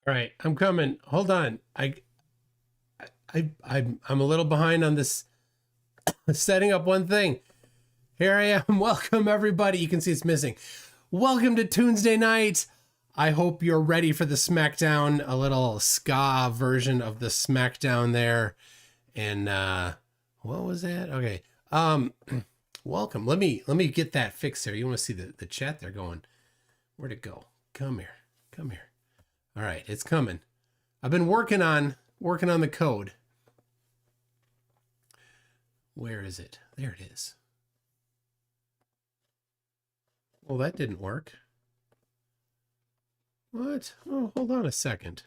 All right, I'm coming. Hold on. I'm a little behind on this setting up one thing. Here I am. Welcome everybody. You can see it's missing. Welcome to Tuesday night. I hope you're ready for the Smackdown, a little ska version of the Smackdown there. And what was that? Okay. Welcome. Let me get that fixed here. You want to see the chat there going. Where'd it go? Come here. Come here. All right, it's coming. I've been working on the code. Where is it? There it is. Well, that didn't work. What? Oh, hold on a second.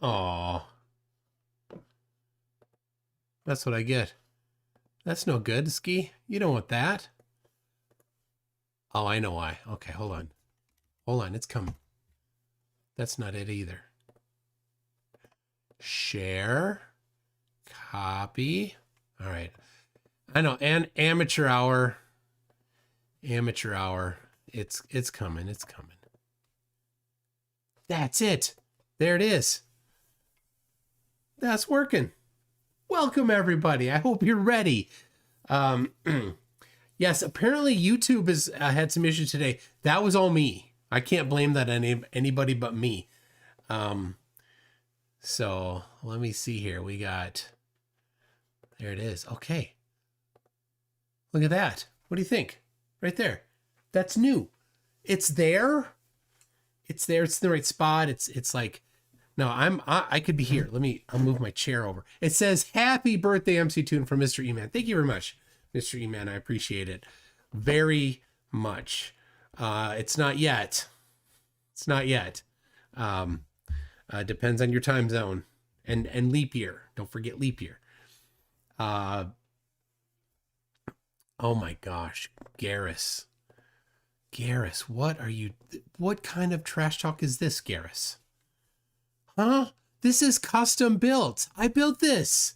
Aw. That's what I get. That's no good, Ski. You don't want that. Oh, I know why. Okay, hold on. Hold on, it's coming. That's not it either. Share. Copy. All right. I know, and amateur hour. Amateur hour. It's coming. It's coming. That's it. There it is. That's working. Welcome everybody. I hope you're ready. Yes, apparently YouTube has had some issues today. That was all me. I can't blame that on anybody but me. So let me see here. We got, there it is. Okay. Look at that. What do you think? Right there. That's new. It's there. It's there. It's in the right spot. It's like, no, I could be here. I'll move my chair over. It says, happy birthday, MCToon from Mr. E-Man. Thank you very much, Mr. E-Man. I appreciate it very much. It's not yet. It's not yet. Depends on your time zone and leap year. Don't forget leap year. Oh my gosh, Garrus. Garrus, what kind of trash talk is this, Garrus? Huh? This is custom built. I built this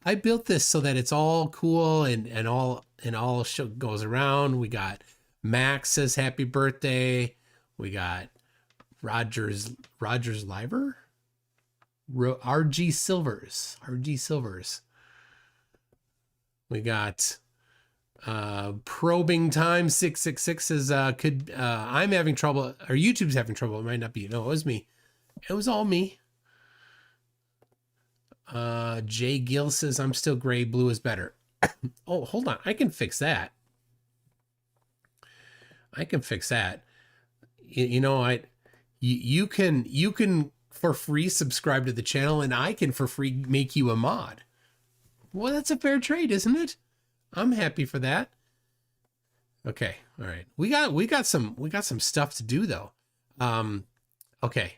so that it's all cool and all goes around. We got Max says happy birthday. We got Rogers Liver, RG Silvers. We got probing time 666 says I'm having trouble, or YouTube's having trouble. It might not be. No, it was me. It was all me. Jay Gill says I'm still gray, blue is better. Oh, hold on. I can fix that. You know, you can for free subscribe to the channel, and I can for free make you a mod. Well, that's a fair trade, isn't it? I'm happy for that. Okay, all right. We got some stuff to do though. Okay.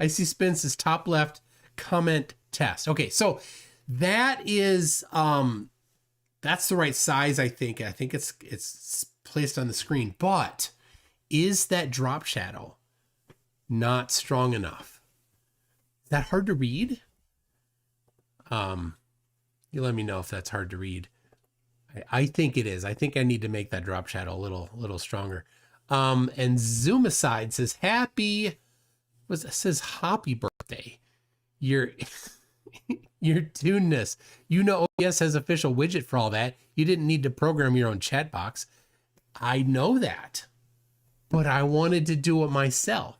I see Spin says top left comment test. Okay, so that is that's the right size, I think. I think it's placed on the screen, but is that drop shadow not strong enough? Is that hard to read? You let me know if that's hard to read. I think it is. I think I need to make that drop shadow a little stronger. And Zoomicide says happy birthday. Your tuneness. You know OBS has official widget for all that. You didn't need to program your own chat box. I know that, but I wanted to do it myself.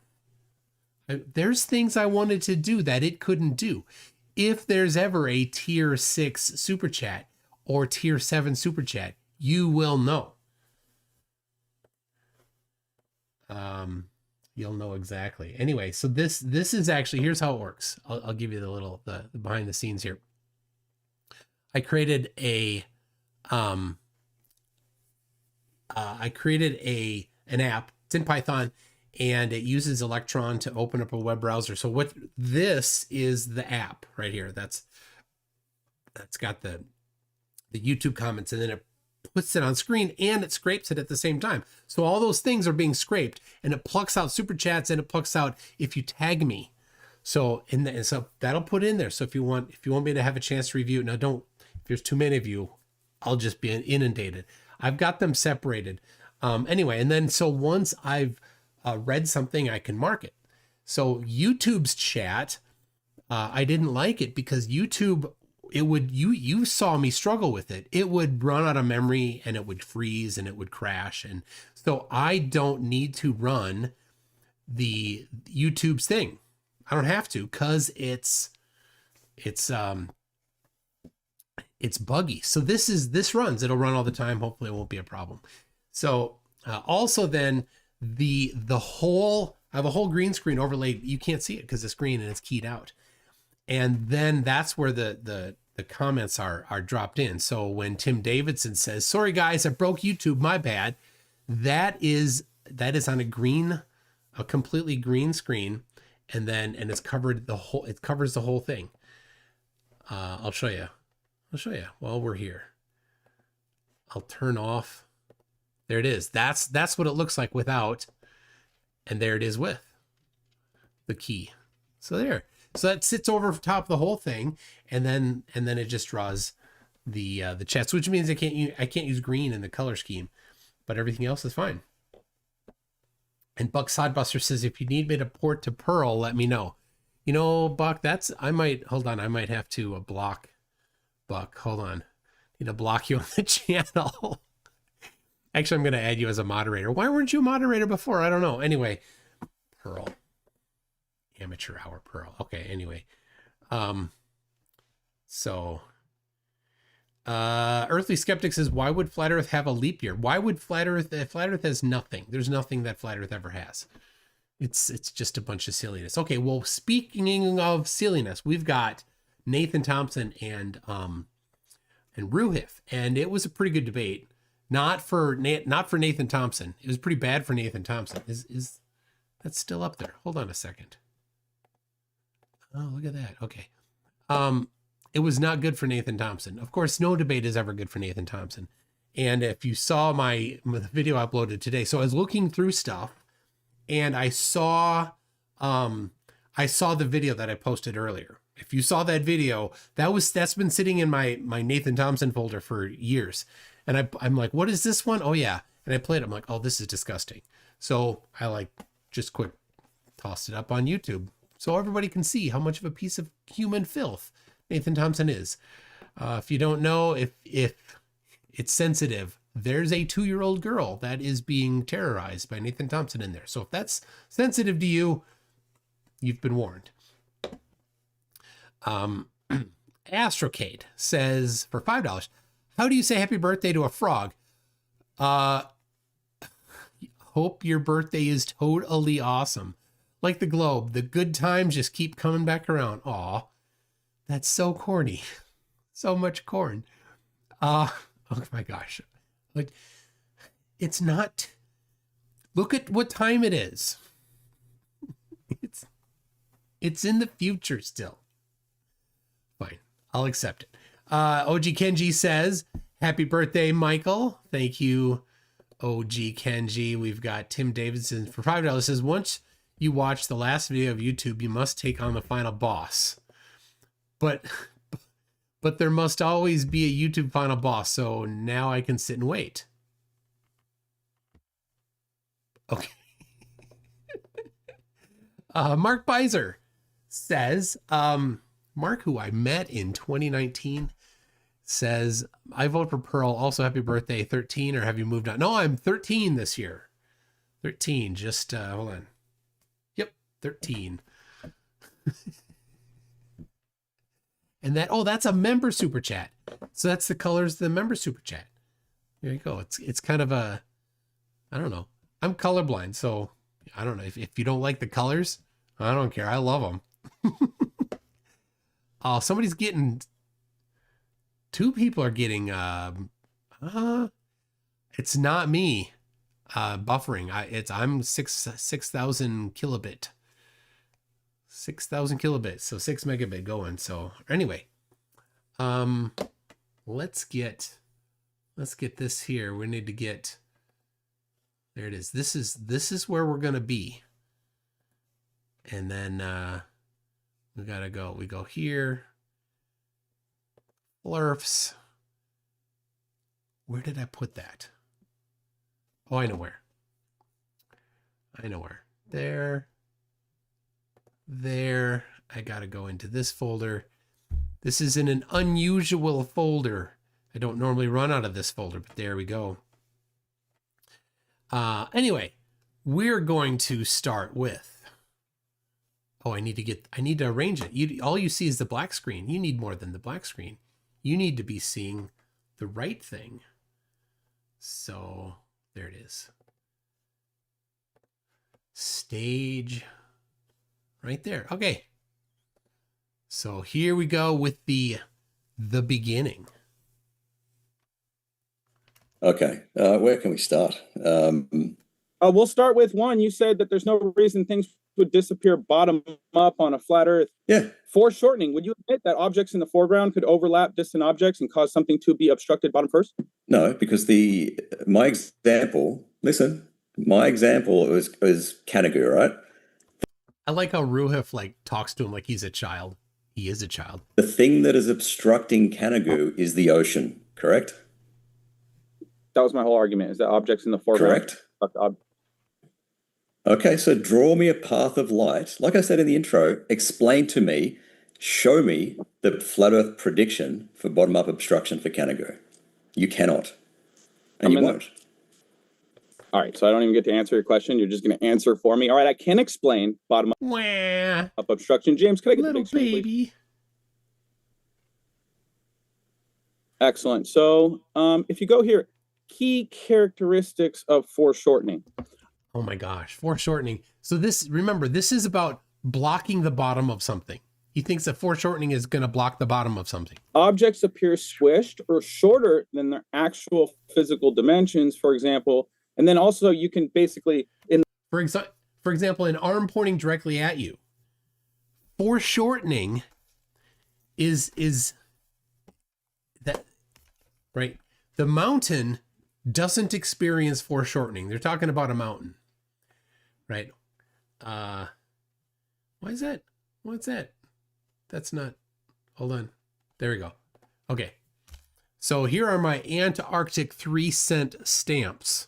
There's things I wanted to do that it couldn't do. If there's ever a tier 6 super chat or tier 7 super chat, you will know. You'll know exactly. Anyway, so this is actually, here's how it works. I'll give you the behind the scenes here. I created an app. It's in Python, and it uses Electron to open up a web browser. So what this is, the app right here. That's got the YouTube comments, and then it puts it on screen and it scrapes it at the same time. So all those things are being scraped, and it plucks out super chats, and it plucks out if you tag me. So so that'll put in there. So if you want me to have a chance to review it, now if there's too many of you, I'll just be inundated. I've got them separated. Anyway, and then so once I've read something, I can mark it. So YouTube's chat, I didn't like it because YouTube, it would, you saw me struggle with it. It would run out of memory and it would freeze and it would crash. And so I don't need to run the YouTube's thing. I don't have to, because it's buggy. So this runs, it'll run all the time. Hopefully it won't be a problem. So also then the whole, I have a whole green screen overlaid. You can't see it because it's green and it's keyed out. And then that's where the comments are dropped in. So when Tim Davidson says, "Sorry guys, I broke YouTube, my bad," that is on a completely green screen, and it's covered it covers the whole thing. I'll show you while we're here. I'll turn off. There it is. That's what it looks like without, and there it is with the key. So there. So that sits over top of the whole thing, and then it just draws the chats, which means I can't use green in the color scheme, but everything else is fine. And Buck Sodbuster says, "If you need me to port to Pearl, let me know." You know, Buck, I might have to block Buck. Hold on. I need to block you on the channel. Actually, I'm going to add you as a moderator. Why weren't you a moderator before? I don't know. Anyway, Pearl. Amateur hour Pearl. Okay, anyway. Earthly Skeptic says, "Why would Flat Earth have a leap year? Why would Flat Earth has nothing. There's nothing that Flat Earth ever has. It's just a bunch of silliness." Okay, well, speaking of silliness, we've got Nathan Thompson and Roohif, and it was a pretty good debate. Not for Nathan Thompson. It was pretty bad for Nathan Thompson. Is that still up there? Hold on a second. Oh, look at that. Okay. It was not good for Nathan Thompson. Of course, no debate is ever good for Nathan Thompson. And if you saw my video uploaded today, so I was looking through stuff, and I saw the video that I posted earlier. If you saw that video, that's been sitting in my Nathan Thompson folder for years. And I'm like, what is this one? Oh yeah. And I played it. I'm like, oh, this is disgusting. So I just quick tossed it up on YouTube so everybody can see how much of a piece of human filth Nathan Thompson is. If you don't know, if it's sensitive, there's a 2-year-old girl that is being terrorized by Nathan Thompson in there. So if that's sensitive to you, you've been warned. Astrocade says, for $5, "How do you say happy birthday to a frog?" Hope your birthday is totally awesome. Like the globe, the good times just keep coming back around. Aw, that's so corny. So much corn. Oh my gosh. It's not. Look at what time it is. It's in the future still. Fine, I'll accept it. OG Kenji says, "Happy birthday, Michael." Thank you, OG Kenji. We've got Tim Davidson for $5 says, "Once you watch the last video of YouTube, you must take on the final boss. But there must always be a YouTube final boss, so now I can sit and wait." Okay. Mark Beiser says, Mark, who I met in 2019, says, "I vote for Pearl. Also, happy birthday, 13, or have you moved on?" No, I'm 13 this year. 13, just, hold on. Yep, 13. And that's a member super chat. So that's the colors of the member super chat. There you go. It's kind of I don't know. I'm colorblind, so I don't know. If you don't like the colors, I don't care. I love them. Oh, somebody's getting, 2 people are getting, it's not me, buffering. I'm 6,000 kilobit. 6,000 kilobits, so 6 megabit going. So anyway, let's get this here. We need to get, there it is. This is where we're gonna be, and then we gotta go. We go here. Flerfs. Where did I put that? Oh, I know where. I know where. There. I gotta go into this folder. This is in an unusual folder. I don't normally run out of this folder, but there we go. Anyway, we're going to start with, I need to arrange it. All you see is the black screen. You need more than the black screen. You need to be seeing the right thing. So there it is. Stage right there. Okay. So here we go with the beginning. Okay, where can we start? We'll start with one. You said that there's no reason things would disappear bottom up on a flat Earth. Yeah. Foreshortening. Would you admit that objects in the foreground could overlap distant objects and cause something to be obstructed bottom first? No, because my example was Kanagu, right? I like how Roohif talks to him like he's a child. He is a child. The thing that is obstructing Kanagu is the ocean, correct? That was my whole argument, is that objects in the foreground. Correct. Okay, so draw me a path of light. Like I said in the intro, explain to me, show me the flat Earth prediction for bottom-up obstruction for Kanagu. You cannot. And you won't. All right, so I don't even get to answer your question. You're just going to answer for me. All right, I can explain bottom-up obstruction. James, can I get the big screen, baby? Please? Excellent. So if you go here, key characteristics of foreshortening. Oh my gosh, foreshortening. So remember, this is about blocking the bottom of something. He thinks that foreshortening is going to block the bottom of something. Objects appear squished or shorter than their actual physical dimensions, for example. And then also you can basically... For example, an arm pointing directly at you. Foreshortening is that, right? The mountain doesn't experience foreshortening. They're talking about a mountain, right? Why is that? What's that? That's not, hold on. There we go. Okay. So here are my Antarctic 3-cent stamps.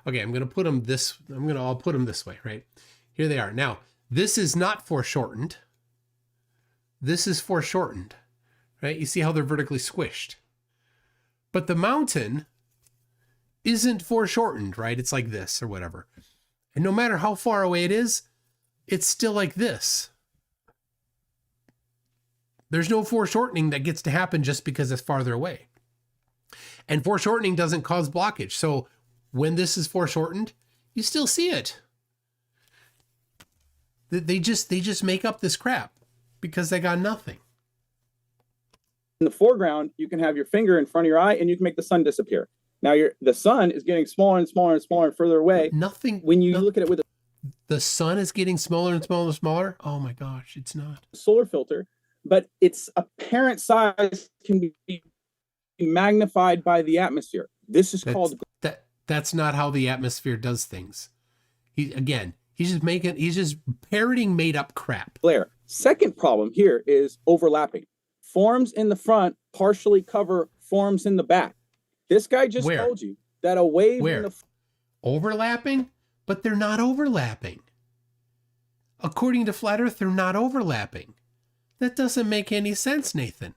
Okay, I'm going to put them I'll put them this way, right? Here they are. Now, this is not foreshortened. This is foreshortened, right? You see how they're vertically squished. But the mountain isn't foreshortened, right? It's like this or whatever. And no matter how far away it is, it's still like this. There's no foreshortening that gets to happen just because it's farther away. And foreshortening doesn't cause blockage. So when this is foreshortened, you still see it. They just make up this crap because they got nothing. In the foreground, you can have your finger in front of your eye and you can make the sun disappear. Now the sun is getting smaller and smaller and smaller and further away. When you look at it with the sun is getting smaller and smaller and smaller. Oh my gosh, it's not. Solar filter, but its apparent size can be magnified by the atmosphere. This is called... That's not how the atmosphere does things. He's just parroting made up crap. Glare. Second problem here is overlapping. Forms in the front partially cover forms in the back. This guy just told you that a wave in the... Overlapping? But they're not overlapping. According to Flat Earth, they're not overlapping. That doesn't make any sense, Nathan.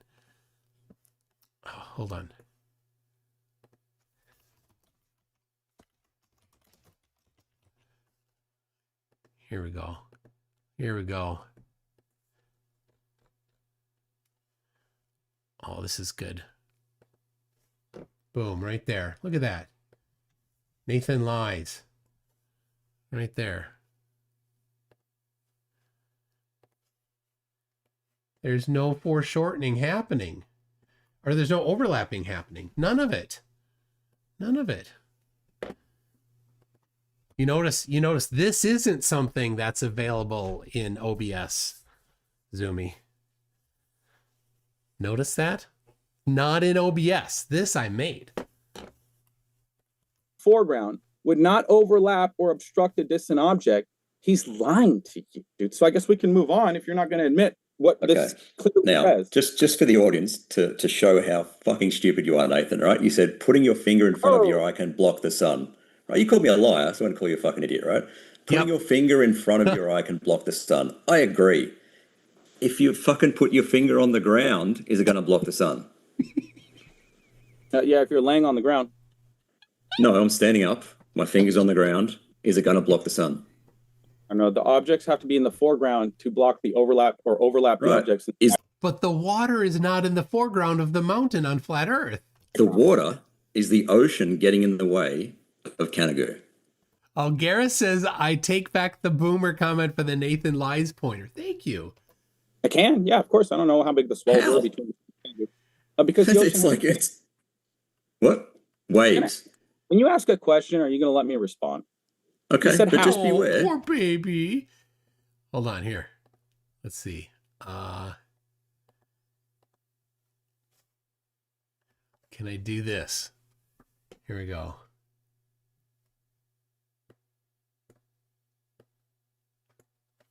Oh, hold on. Here we go. Here we go. Oh, this is good. Boom, right there. Look at that. Nathan lies. Right there. There's no foreshortening happening. Or there's no overlapping happening. None of it. None of it. You notice this isn't something that's available in OBS, Zoomy. Notice that? Not in OBS. This I made. Foreground would not overlap or obstruct a distant object. He's lying to you, dude. So I guess we can move on if you're not going to admit what Okay. this clearly Now, says. just for the audience to show how fucking stupid you are, Nathan, right? You said putting your finger in front of your eye can block the sun, right? You called me a liar, so I'm going to call you a fucking idiot, right? Putting your finger in front of your eye can block the sun. I agree. If you fucking put your finger on the ground, is it going to block the sun? Yeah, if you're laying on the ground. No, I'm standing up. My finger's on the ground. Is it going to block the sun? I know the objects have to be in the foreground to block the overlap the objects. But the water is not in the foreground of the mountain on flat Earth. The water is the ocean getting in the way of Canada. Oh, Gareth says, I take back the boomer comment for the Nathan Lies pointer. Thank you. I can, yeah, of course. I don't know how big the swells are between because it's what? Waves. When you ask a question, are you going to let me respond? Okay, but just beware. Poor baby. Hold on here. Let's see. Can I do this? Here we go.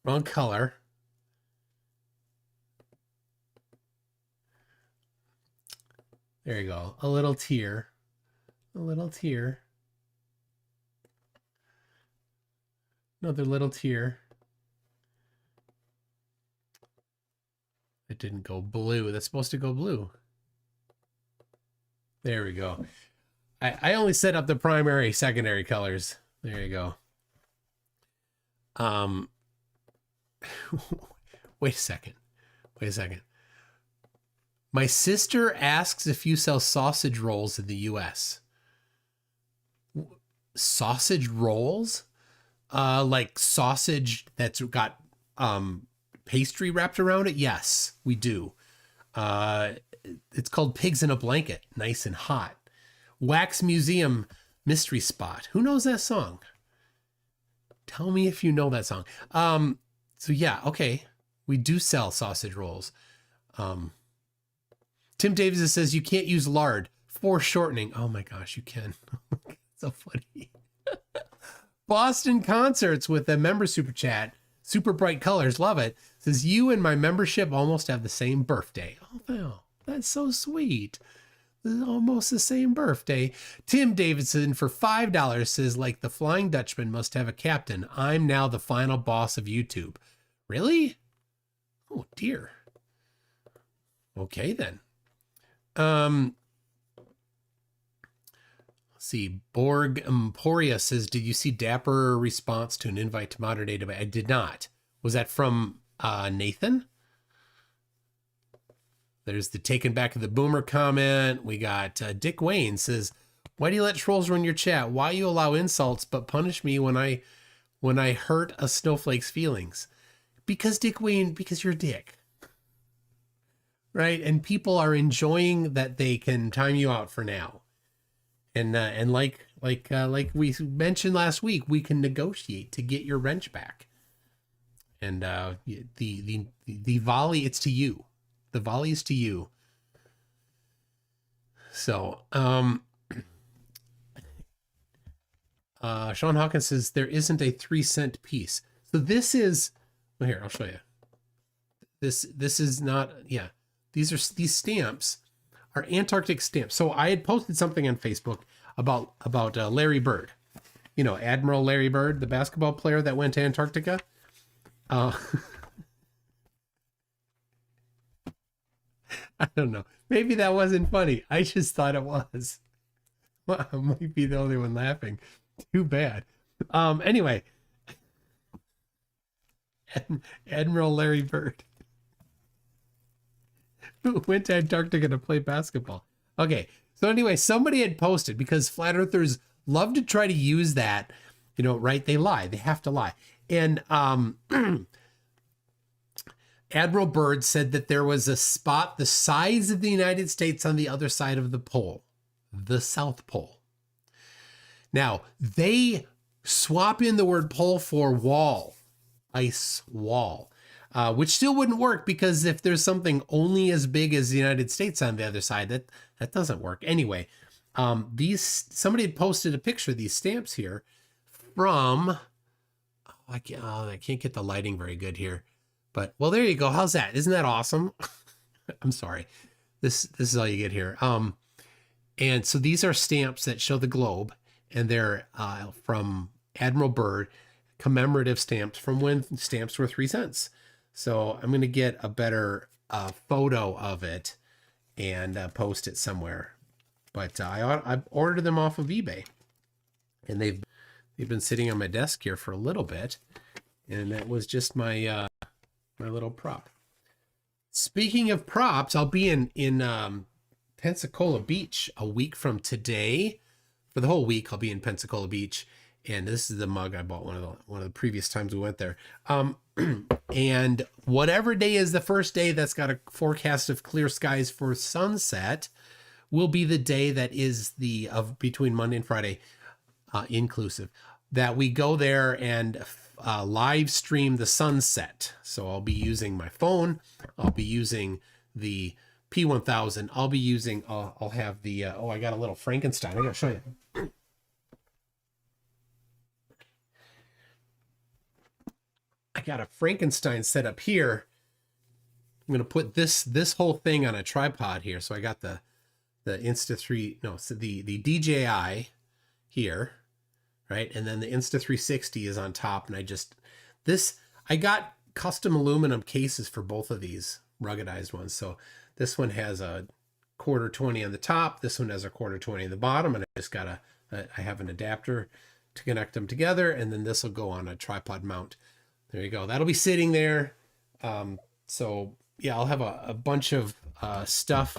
Wrong color. There you go. A little tear. A little tear. Another little tear. It didn't go blue. That's supposed to go blue. There we go. I only set up the primary, secondary colors. There you go. Wait a second. Wait a second. My sister asks if you sell sausage rolls in the US. Sausage rolls? Like sausage that's got pastry wrapped around it? Yes, we do. It's called Pigs in a Blanket. Nice and hot. Wax Museum Mystery Spot. Who knows that song? Tell me if you know that song. So yeah, okay. We do sell sausage rolls. Tim Davis says you can't use lard. Foreshortening. Oh my gosh, you can. So funny. Boston Concerts with a member super chat. Super bright colors. Love it. Says you and my membership almost have the same birthday. Oh, wow. That's so sweet. This is almost the same birthday. Tim Davidson for $5 says, like the Flying Dutchman must have a captain. I'm now the final boss of YouTube. Really? Oh, dear. Okay, then. Let's see. Borg Emporia says, did you see Dapper response to an invite to modern day debate? I did not. Was that from Nathan? There's the taken back of the boomer comment. We got Dick Wayne says, why do you let trolls run your chat? Why you allow insults but punish me when I hurt a snowflake's feelings? Because Dick Wayne, because you're Dick. Right? And people are enjoying that they can time you out for now. And like we mentioned last week, we can negotiate to get your wrench back. And the volley, it's to you. The volley is to you. So, Sean Hawkins says there isn't a 3-cent piece. So this is, well, here, I'll show you. This is not, yeah. These stamps are Antarctic stamps. So I had posted something on Facebook about Larry Bird. You know, Admiral Larry Bird, the basketball player that went to Antarctica. I don't know. Maybe that wasn't funny. I just thought it was. Well, I might be the only one laughing. Too bad. Anyway. Admiral Larry Bird. Who went to Antarctica to play basketball. Okay. So anyway, somebody had posted, because flat earthers love to try to use that, you know, right? They lie. They have to lie. And Admiral Byrd said that there was a spot the size of the United States on the other side of the pole, the South Pole. Now, they swap in the word pole for wall, ice wall, which still wouldn't work, because if there's something only as big as the United States on the other side, that doesn't work. Anyway, somebody had posted a picture of these stamps here from, I can't get the lighting very good here. But, well, there you go. How's that? Isn't that awesome? I'm sorry. This is all you get here. And so these are stamps that show the globe, and they're from Admiral Byrd, commemorative stamps from when stamps were 3 cents. So I'm going to get a better photo of it and post it somewhere. But I ordered them off of eBay, and they've been sitting on my desk here for a little bit, and that was just my my little prop. Speaking of props, I'll be in Pensacola Beach a week from today. For the whole week, I'll be in Pensacola Beach, and this is the mug I bought one of the previous times we went there. And whatever day is the first day that's got a forecast of clear skies for sunset will be the day that is between Monday and Friday, inclusive, that we go there and live stream the sunset. So I'll be using my phone. I'll be using the P1000. I'll be using, I'll have the, I got a little Frankenstein. I gotta show you. I got a Frankenstein set up here. I'm gonna put this whole thing on a tripod here. So I got the DJI here, right? And then the Insta360 is on top. And I got custom aluminum cases for both of these ruggedized ones. So this one has a 1/4-20 on the top. This one has a 1/4-20 on the bottom. And I just got I have an adapter to connect them together. And then this will go on a tripod mount. There you go. That'll be sitting there. So yeah, I'll have a bunch of stuff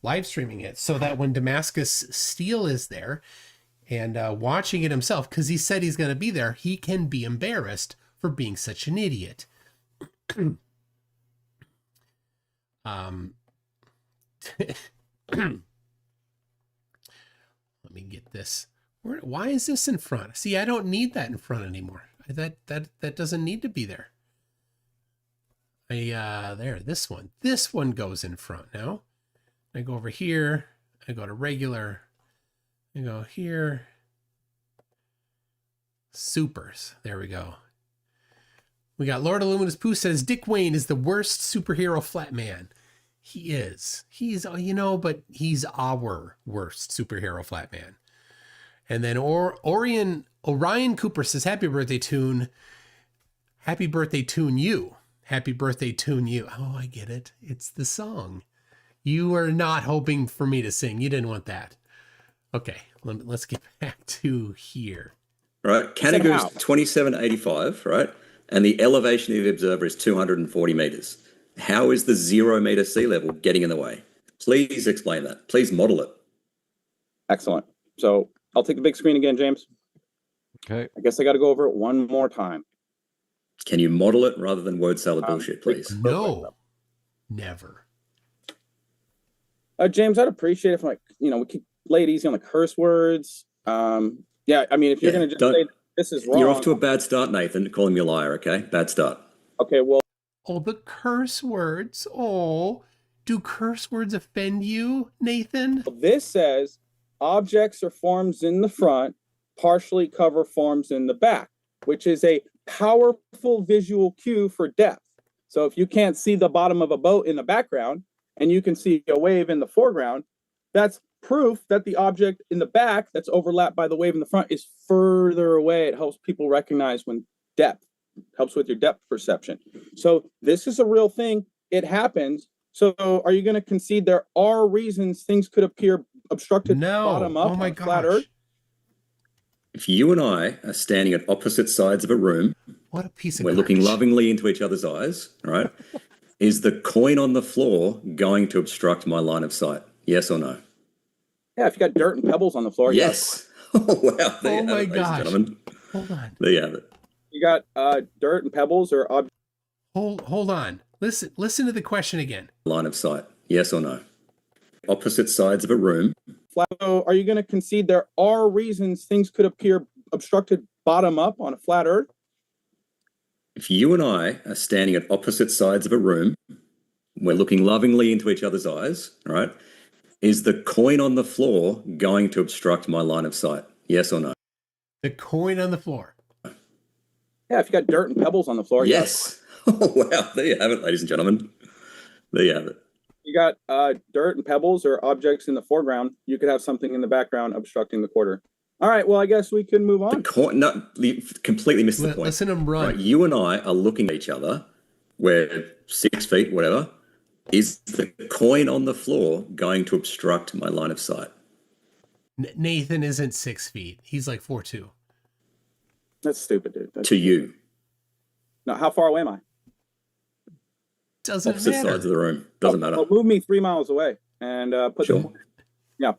live streaming it so that when Damascus Steel is there and watching it himself, because he said he's going to be there, he can be embarrassed for being such an idiot. Let me get this. Why is this in front? See, I don't need that in front anymore. That doesn't need to be there. There, this one goes in front now. I go over here, I go to regular, I go here, supers, there we go. We got Lord of Luminous Pooh says, Dick Wayne is the worst superhero flat man. He is. He's, but he's our worst superhero flat man. And then Orion Cooper says, happy birthday, Toon. Happy birthday, Toon you. Happy birthday, Toon you. Oh, I get it. It's the song. You are not hoping for me to sing. You didn't want that. Okay, let's get back to here. All right, Canada's 2785, right? And the elevation of the observer is 240 meters. How is the 0 meter sea level getting in the way? Please explain that. Please model it. Excellent. So I'll take the big screen again, James. Okay. I guess I got to go over it one more time. Can you model it rather than word salad bullshit, please? No, never. James, I'd appreciate if, we could lay it easy on the curse words. Yeah, I mean, if you're going to just say this is wrong. You're off to a bad start, Nathan. Call me a liar, okay? Bad start. Okay, well. Oh, the curse words. Oh, do curse words offend you, Nathan? This says objects or forms in the front partially cover forms in the back, which is a powerful visual cue for depth. So if you can't see the bottom of a boat in the background and you can see a wave in the foreground, that's proof that the object in the back that's overlapped by the wave in the front is further away. It helps people recognize when depth helps with your depth perception. So this is a real thing. It happens. So are you going to concede there are reasons things could appear obstructed bottom up on flat Earth? If you and I are standing at opposite sides of a room, what a piece of we're looking lovingly into each other's eyes, right? Is the coin on the floor going to obstruct my line of sight? Yes or no? Yeah, if you got dirt and pebbles on the floor. Yes. Oh, wow. Oh, my gosh. Hold on. There you have it. You got dirt and pebbles or objects. Hold on. Listen to the question again. Line of sight. Yes or no? Opposite sides of a room. So are you going to concede there are reasons things could appear obstructed bottom up on a flat Earth? If you and I are standing at opposite sides of a room, we're looking lovingly into each other's eyes, right? Is the coin on the floor going to obstruct my line of sight? Yes or no? The coin on the floor. Yeah, if you got dirt and pebbles on the floor. Yes. Oh, wow. There you have it, ladies and gentlemen. There you have it. You got dirt and pebbles or objects in the foreground. You could have something in the background obstructing the quarter. All right, well, I guess we can move on. No, you completely missed the point. Listen to him run. Right, you and I are looking at each other. We're 6 feet, whatever. Is the coin on the floor going to obstruct my line of sight? Nathan isn't 6 feet. He's like 4'2". That's stupid, dude. That's To you. No, how far away am I? Doesn't Opposite matter. sides of the room. Doesn't matter. Well, move me 3 miles away and put Sure.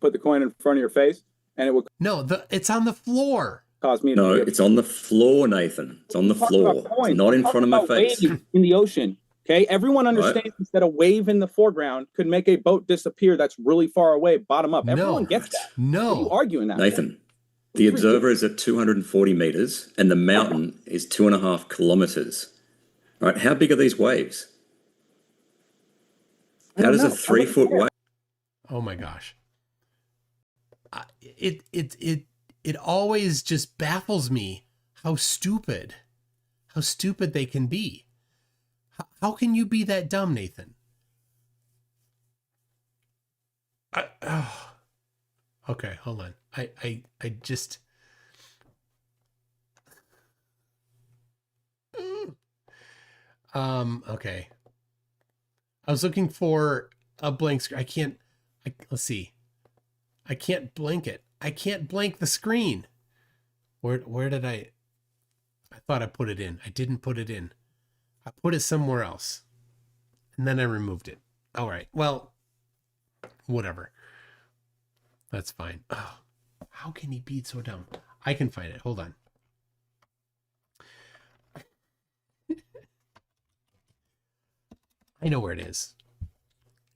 put the coin in front of your face, and it will No, it's on the floor. cause me. No, it's on the floor, Nathan. It's on the floor. It's not in front of my face. In the ocean. Okay, everyone understands that a wave in the foreground could make a boat disappear that's really far away, bottom up. Everyone gets that. No. What are you arguing that? Nathan, the observer is at 240 meters and the mountain is 2.5 kilometers. Right? How big are these waves? How does a 3 foot wave? Oh my gosh. It always just baffles me how stupid they can be. How can you be that dumb, Nathan? Okay, hold on. I just. Okay. I was looking for a blank screen. Let's see. I can't blank it. I can't blank the screen. Where did I thought I put it in. I didn't put it in. I put it somewhere else. And then I removed it. All right. Well, whatever. That's fine. Oh, how can he be so dumb? I can find it. Hold on. I know where it is.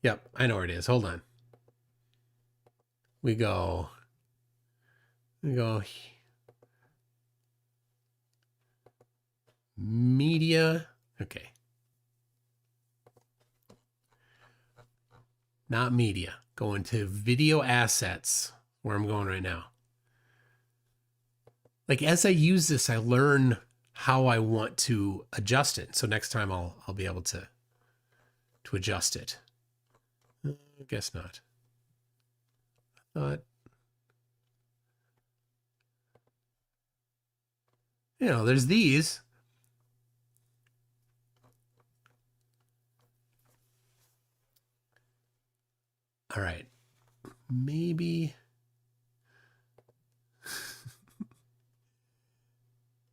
Yep, I know where it is. Hold on. We go. Media. Okay. Not media. Go into video assets, where I'm going right now. Like, as I use this, I learn how I want to adjust it. So next time I'll be able to adjust it. I guess not. I thought, there's these. All right. Maybe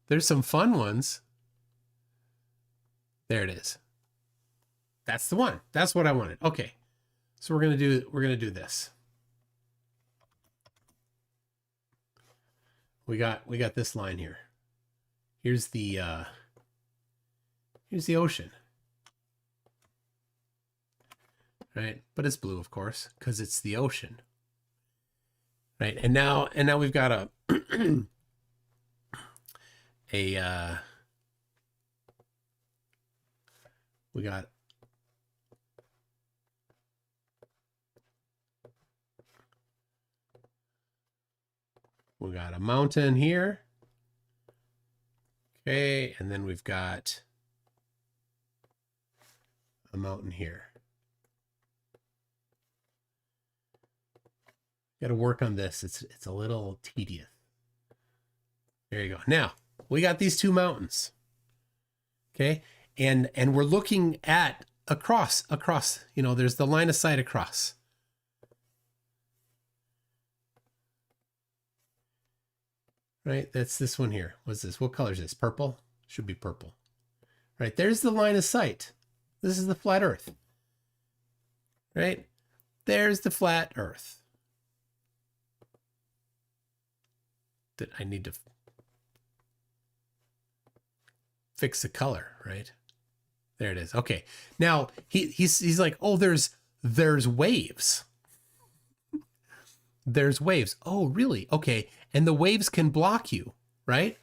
there's some fun ones. There it is. That's the one. That's what I wanted. Okay. So we're going to do this. We got this line here. Here's the ocean. Right? But it's blue, of course, because it's the ocean. Right? And now we've got a we got a mountain here. Okay, and then we've got a mountain here. Got to work on this. It's a little tedious. There you go. Now, we got these two mountains. Okay? And we're looking at across, there's the line of sight across. Right? That's this one here. What's this? What color is this? Purple? Should be purple. Right? There's the line of sight. This is the flat earth. Right? There's the flat earth. That I need to fix the color, right? There it is. Okay. Now he's like, oh, there's waves. There's waves. Oh, really? Okay. And the waves can block you, right?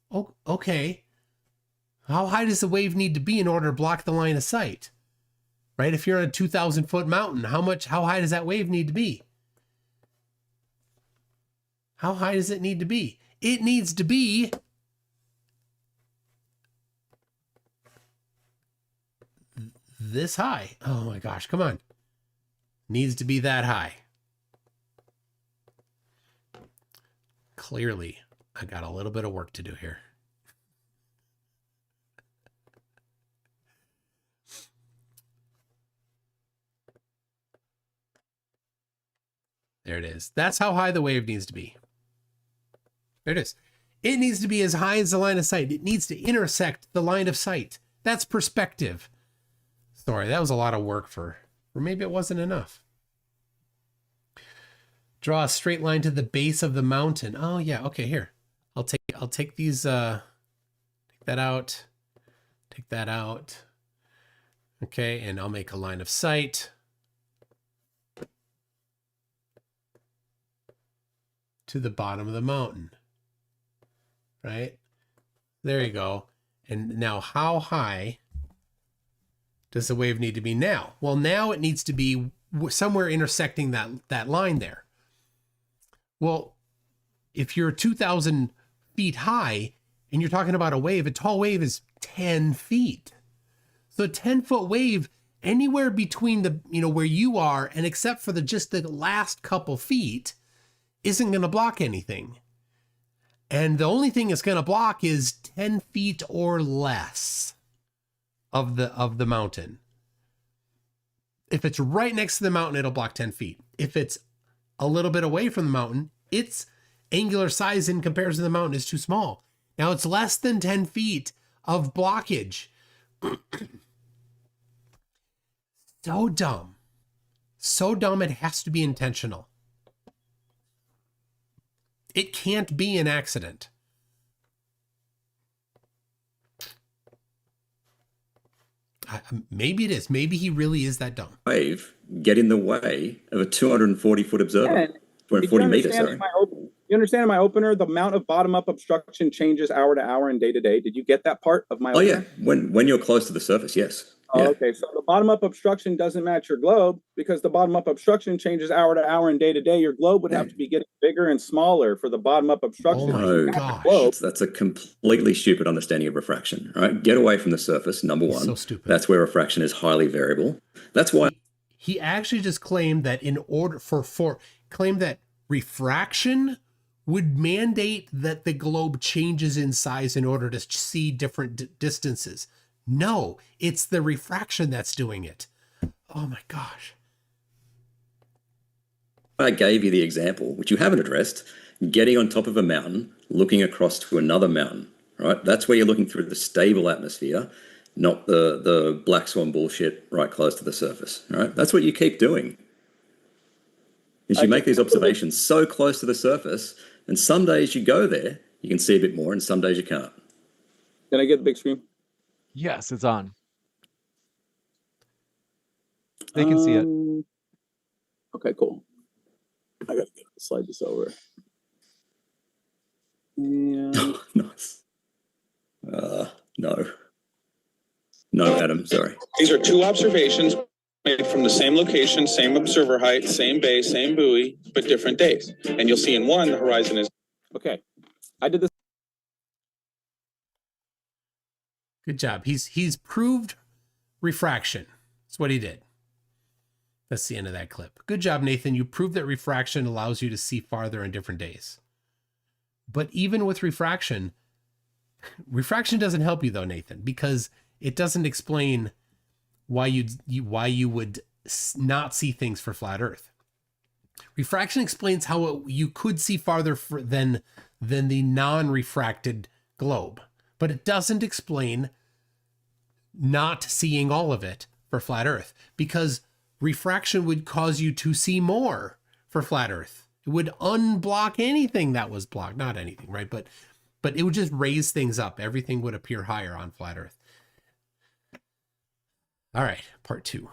Oh, okay. How high does the wave need to be in order to block the line of sight? Right? If you're on a 2,000 foot mountain, how high does that wave need to be? How high does it need to be? It needs to be this high. Oh my gosh, come on. Needs to be that high. Clearly, I got a little bit of work to do here. There it is. That's how high the wave needs to be. There it is. It needs to be as high as the line of sight. It needs to intersect the line of sight. That's perspective. Sorry, that was a lot of work or maybe it wasn't enough. Draw a straight line to the base of the mountain. Oh yeah, okay, here. I'll take these, take that out. Take that out. Okay, and I'll make a line of sight. To the bottom of the mountain. Right? There you go. And now how high does the wave need to be now? Well, now it needs to be somewhere intersecting that line there. Well, if you're 2,000 feet high and you're talking about a tall wave is 10 feet. So a 10-foot wave anywhere between the, where you are and except for just the last couple feet isn't going to block anything. And the only thing it's going to block is 10 feet or less of the mountain. If it's right next to the mountain, it'll block 10 feet. If it's a little bit away from the mountain, its angular size in comparison to the mountain is too small. Now it's less than 10 feet of blockage. So dumb. So dumb it has to be intentional. It can't be an accident. Maybe it is. Maybe he really is that dumb. Wave get in the way of a 240-foot observer. 240 meters, sorry. You understand in my opener, the amount of bottom-up obstruction changes hour to hour and day to day. Did you get that part of my opener? Oh, yeah. When you're close to the surface, yes. Oh, yeah. okay. So the bottom-up obstruction doesn't match your globe because the bottom-up obstruction changes hour to hour and day to day. Your globe would have to be getting bigger and smaller for the bottom-up obstruction. Oh my gosh. That's a completely stupid understanding of refraction, right? Get away from the surface, number one. So stupid. That's where refraction is highly variable. That's why he actually just claimed that claimed that refraction would mandate that the globe changes in size in order to see different distances. No, it's the refraction that's doing it. Oh my gosh. I gave you the example, which you haven't addressed, getting on top of a mountain, looking across to another mountain, right? That's where you're looking through the stable atmosphere, not the black swan bullshit right close to the surface, right? That's what you keep doing. Is you make these observations so close to the surface, and some days you go there, you can see a bit more, and some days you can't. Can I get the big screen? Yes, it's on. They can see it. Okay, cool. I gotta slide this over. Yeah. Nice. No, Adam, sorry. These are two observations made from the same location, same observer height, same base, same buoy, but different days. And you'll see in one, the horizon is... Okay, I did this. Good job. He's proved refraction. That's what he did. That's the end of that clip. Good job, Nathan. You proved that refraction allows you to see farther in different days. But even with refraction doesn't help you though, Nathan, because it doesn't explain why you would not see things for flat Earth. Refraction explains how you could see farther than the non-refracted globe, but it doesn't explain not seeing all of it for flat Earth, because refraction would cause you to see more for flat Earth. It would unblock anything that was blocked, not anything, right? But it would just raise things up. Everything would appear higher on flat Earth. All right, part 2.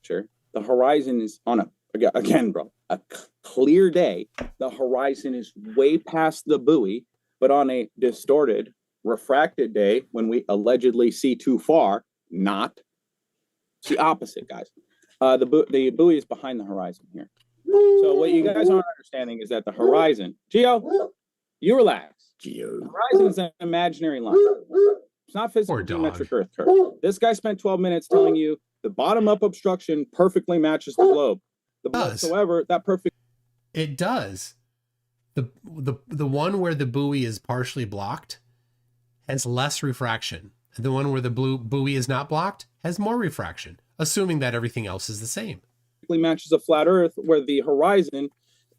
Sure. The horizon is on again, bro, a clear day. The horizon is way past the buoy, but on a distorted, refracted day, when we allegedly see too far, not. It's the opposite, guys. The buoy is behind the horizon here. So what you guys aren't understanding is that the horizon, Gio, you relax. Geo. The horizon is an imaginary line. It's not physical Poor dog. geometric Earth curve. This guy spent 12 minutes telling you the bottom-up obstruction perfectly matches the globe. Whatsoever, that perfect. It does. The one where the buoy is partially blocked has less refraction. The one where the buoy is not blocked has more refraction, assuming that everything else is the same. Matches a flat Earth where the horizon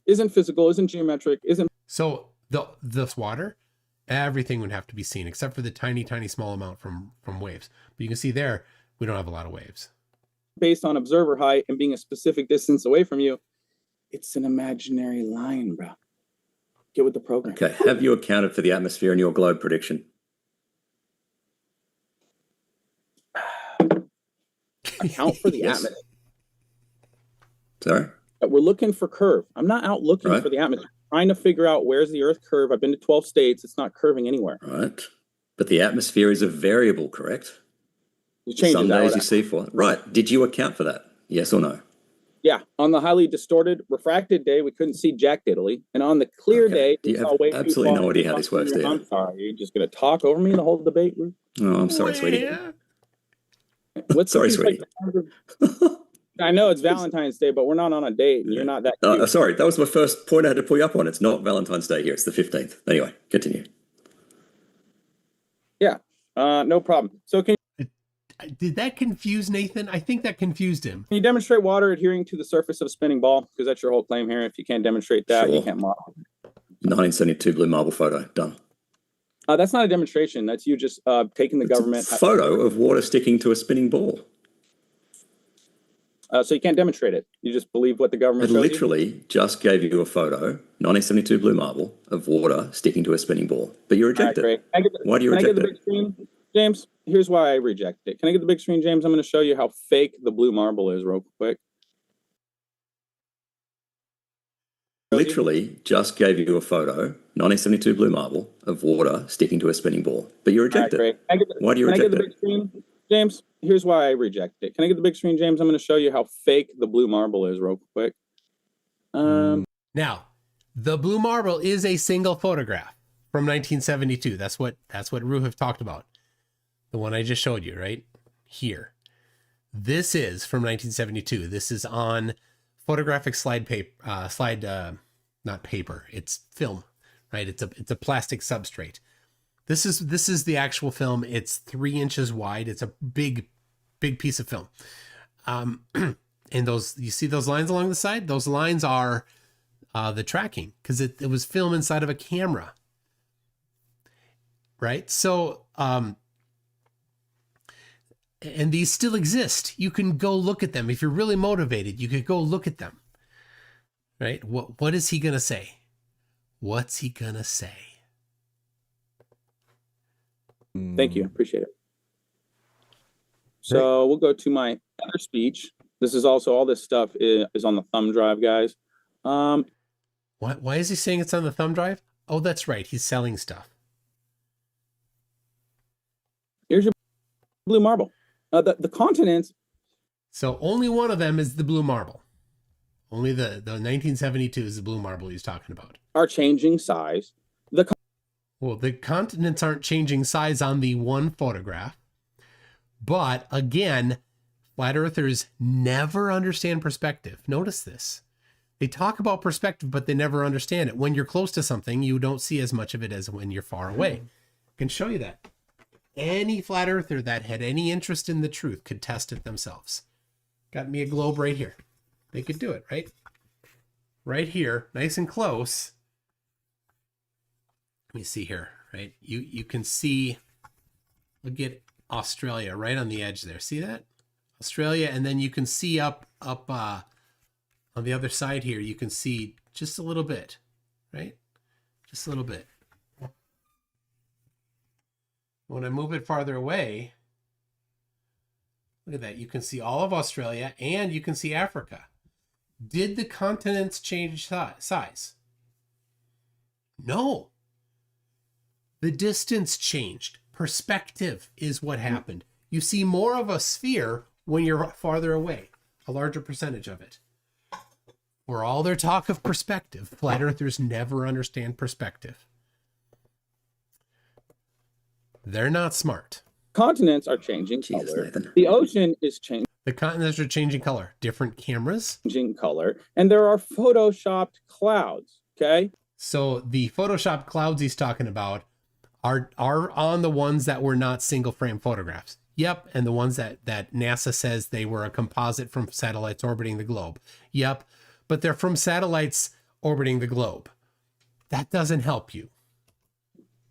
isn't physical, isn't geometric, isn't. So the water, everything would have to be seen except for the tiny small amount from waves. But you can see there, we don't have a lot of waves. Based on observer height and being a specific distance away from you, it's an imaginary line, bro. Get with the program. Okay, have you accounted for the atmosphere in your globe prediction? Account for the Yes. atmosphere. Sorry? We're looking for curve. I'm not out looking Right. for the atmosphere. Trying to figure out where's the Earth curve. I've been to 12 states. It's not curving anywhere. Right. But the atmosphere is a variable, correct? It changes Some days out. you see for right. Did you account for that? Yes or no? Yeah, on the highly distorted, refracted day, we couldn't see jack diddly, and on the clear Okay. day, Do you we saw have way too absolutely far. no idea how this works, do you? I'm sorry, you're just gonna talk over me the whole debate, Ruth? Oh, I'm sorry, sweetie. What's the Sorry, piece sweetie. like- I know it's Valentine's Day, but we're not on a date, and you're not that cute. Sorry, that was my first point I had to pull you up on. It's not Valentine's Day here. It's the 15th. Anyway, continue. Yeah, no problem. So can Did that confuse Nathan? I think that confused him. you demonstrate water adhering to the surface of a spinning ball? Because that's your whole claim here. If you can't demonstrate that, you Sure. can't model. 1972 blue marble photo. Done. That's not a demonstration. That's you just taking the It's government. a photo of water sticking to a spinning ball. So you can't demonstrate it. You just believe what the It government shows you? literally just gave you a photo, 1972 blue marble, of water sticking to a spinning ball. But you All right, reject it. great. Why do you Can I get reject the it? big screen, James? Here's why I reject it. Can I get the big screen, James? I'm going to show you how fake the blue marble is real quick. Literally just gave you a photo, 1972 blue marble, of water sticking to a spinning ball. But you All right, reject it. great. Why do you Can I get reject the it? big screen, James? Here's why I reject it. Can I get the big screen, James? I'm going to show you how fake the blue marble is real quick. Now, the blue marble is a single photograph from 1972. That's what Roohif talked about. The one I just showed you right here. This is from 1972. This is on photographic slide paper, not paper. It's film, right? It's a plastic substrate. This is the actual film. It's 3 inches wide. It's a big piece of film. And those, you see those lines along the side? Those lines are the tracking, because it was film inside of a camera, right? So, and these still exist. You can go look at them. If you're really motivated, you could go look at them, right? What is he going to say? What's he going to say? Thank you. Appreciate it. So we'll go to my other speech. This is also, all this stuff is on the thumb drive, guys. Why is he saying it's on the thumb drive? Oh, that's right. He's selling stuff. Here's your blue marble. The continents So only one of them is the blue marble. Only the 1972 is the blue marble he's talking about. are changing size. Well, the continents aren't changing size on the one photograph. But again, flat earthers never understand perspective. Notice this. They talk about perspective, but they never understand it. When you're close to something, you don't see as much of it as when you're far away. I can show you that. Any flat earther that had any interest in the truth could test it themselves. Got me a globe right here. They could do it, right? Right here, nice and close. Let me see here, right? You can see, look at Australia right on the edge there. See that? Australia, and then you can see up on the other side here, you can see just a little bit, right? Just a little bit. When I move it farther away, look at that. You can see all of Australia and you can see Africa. Did the continents change size? No. The distance changed. Perspective is what happened. You see more of a sphere when you're farther away, a larger percentage of it. For all their talk of perspective, flat earthers never understand perspective. They're not smart. Continents are changing Jesus, color. Nathan. The ocean is changing The continents are changing color. Different cameras. color. And there are photoshopped clouds. Okay. So the Photoshop clouds he's talking about are on the ones that were not single frame photographs. Yep. And the ones that NASA says they were a composite from satellites orbiting the globe. Yep. But they're from satellites orbiting the globe. That doesn't help you.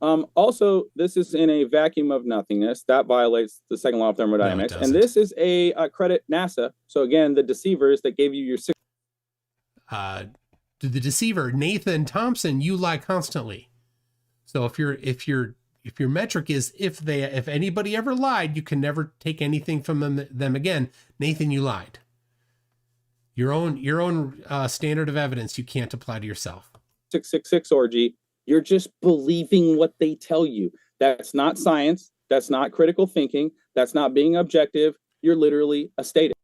Also, this is in a vacuum of nothingness. That violates the second law of thermodynamics. No, and this is a credit NASA. So again, the deceivers that gave you your six. The deceiver, Nathan Thompson, you lie constantly. So if your metric is if anybody ever lied, you can never take anything from them again. Nathan, you lied. Your own standard of evidence you can't apply to yourself. 666 orgy. You're just believing what they tell you. That's not science. That's not critical thinking. That's not being objective. You're literally a statist.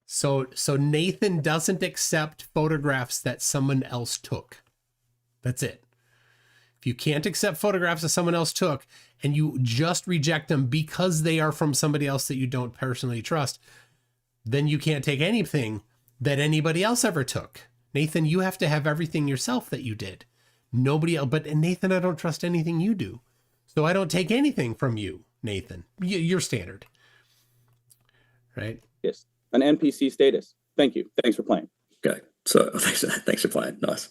So Nathan doesn't accept photographs that someone else took. That's it. If you can't accept photographs that someone else took and you just reject them because they are from somebody else that you don't personally trust, then you can't take anything that anybody else ever took. Nathan, you have to have everything yourself that you did. Nobody else, but Nathan, I don't trust anything you do. So I don't take anything from you, Nathan. You're standard. Right? Yes. An NPC status. Thank you. Thanks for playing. Okay. So thanks for playing. Nice.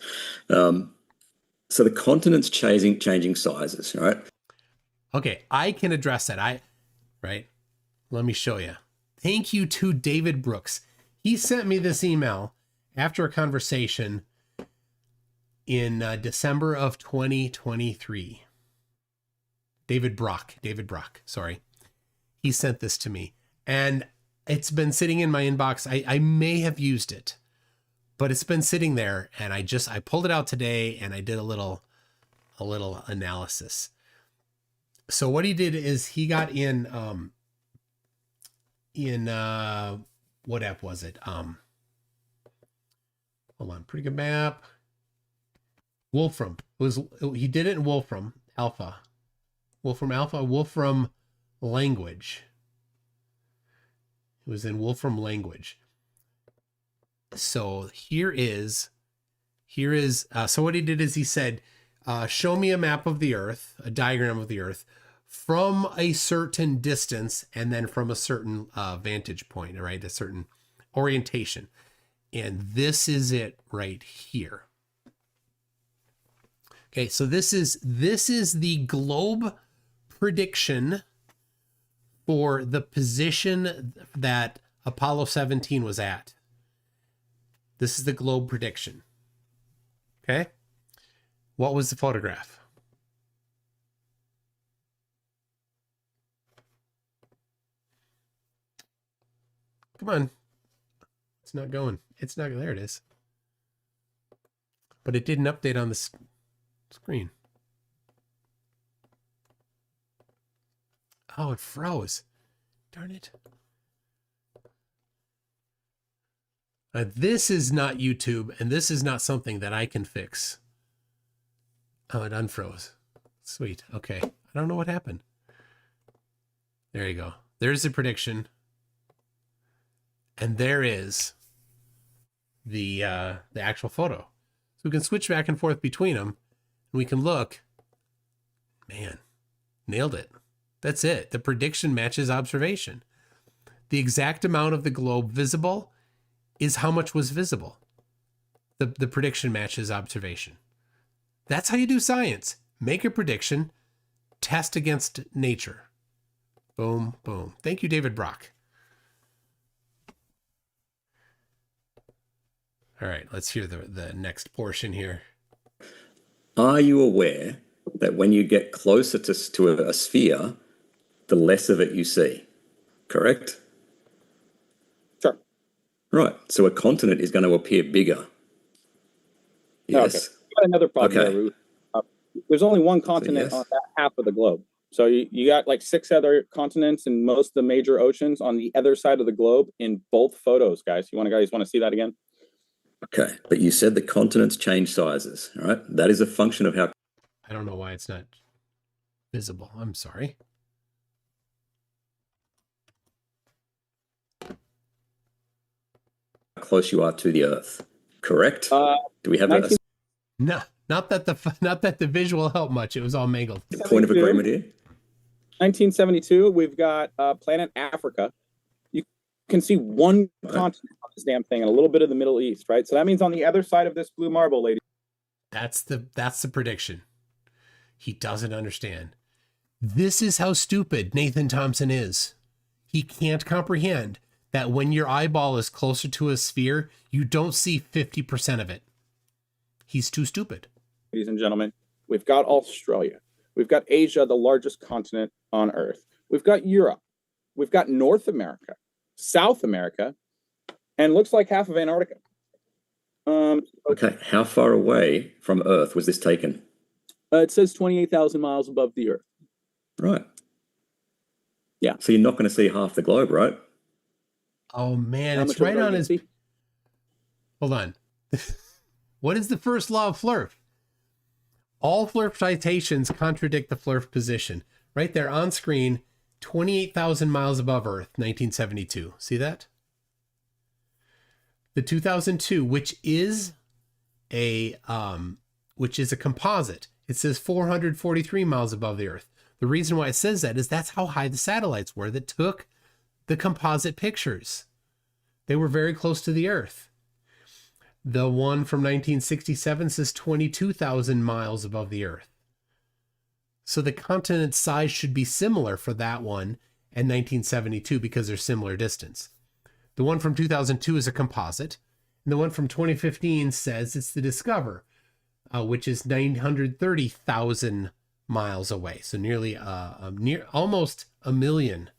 So the continent's changing sizes, right? Okay, I can address that. Right? Let me show you. Thank you to David Brooks. He sent me this email after a conversation in December of 2023. David Brock, sorry. He sent this to me and it's been sitting in my inbox. I may have used it, but it's been sitting there and I pulled it out today and I did a little analysis. So what he did is he got in what app was it? Hold on, pretty good map. Wolfram. He did it in Wolfram Alpha. Wolfram Language. It was in Wolfram Language. So here is, so what he did is he said, show me a map of the Earth, a diagram of the Earth from a certain distance and then from a certain vantage point, right? A certain orientation. And this is it right here. Okay, so this is the globe prediction for the position that Apollo 17 was at. This is the globe prediction. Okay? What was the photograph? Come on. It's not going. It's not, there it is. But it didn't update on the screen. Oh, it froze. Darn it. This is not YouTube, and this is not something that I can fix. Oh, it unfroze. Sweet. Okay. I don't know what happened. There you go. There's the prediction. And there is the actual photo. So we can switch back and forth between them. And we can look. Man, nailed it. That's it. The prediction matches observation. The exact amount of the globe visible is how much was visible. The prediction matches observation. That's how you do science. Make a prediction, test against nature. Boom, boom. Thank you, David Brock. All right, let's hear the next portion here. Are you aware that when you get closer to a sphere, the less of it you see? Correct? Sure. Right. So a continent is going to appear bigger. Yes. Okay. Got another problem Okay. there, Ruth. There's only one continent yes. on that half of the globe. So you got like 6 other continents and most of the major oceans on the other side of the globe in both photos, guys. You want to see that again? Okay. But you said the continents change sizes, all right? That is a function of how... I don't know why it's not visible. I'm sorry. close you are to the Earth. Correct? Do we have a 19- No, not that the visual helped much. It was all mangled. point of agreement here? 1972, we've got planet Africa. You can see one continent on this damn thing and a little bit of the Middle East, right? So that means on the other side of this blue marble, ladies. That's the prediction. He doesn't understand. This is how stupid Nathan Thompson is. He can't comprehend that when your eyeball is closer to a sphere, you don't see 50% of it. He's too stupid. Ladies and gentlemen, we've got Australia. We've got Asia, the largest continent on Earth. We've got Europe. We've got North America, South America, and looks like half of Antarctica. Okay, how far away from Earth was this taken? It says 28,000 miles above the Earth. Right. Yeah. So you're not going to see half the globe, right? Oh man, How it's much of right it are on you his. gonna see? Hold on. What is the first law of Flerf? All Flerf citations contradict the Flerf position. Right there on screen, 28,000 miles above Earth, 1972. See that? The 2002, which is a composite. It says 443 miles above the Earth. The reason why it says that is that's how high the satellites were that took the composite pictures. They were very close to the Earth. The one from 1967 says 22,000 miles above the Earth. So the continent size should be similar for that one and 1972 because they're similar distance. The one from 2002 is a composite. And the one from 2015 says it's the Discover, which is 930,000 miles away. So nearly almost a million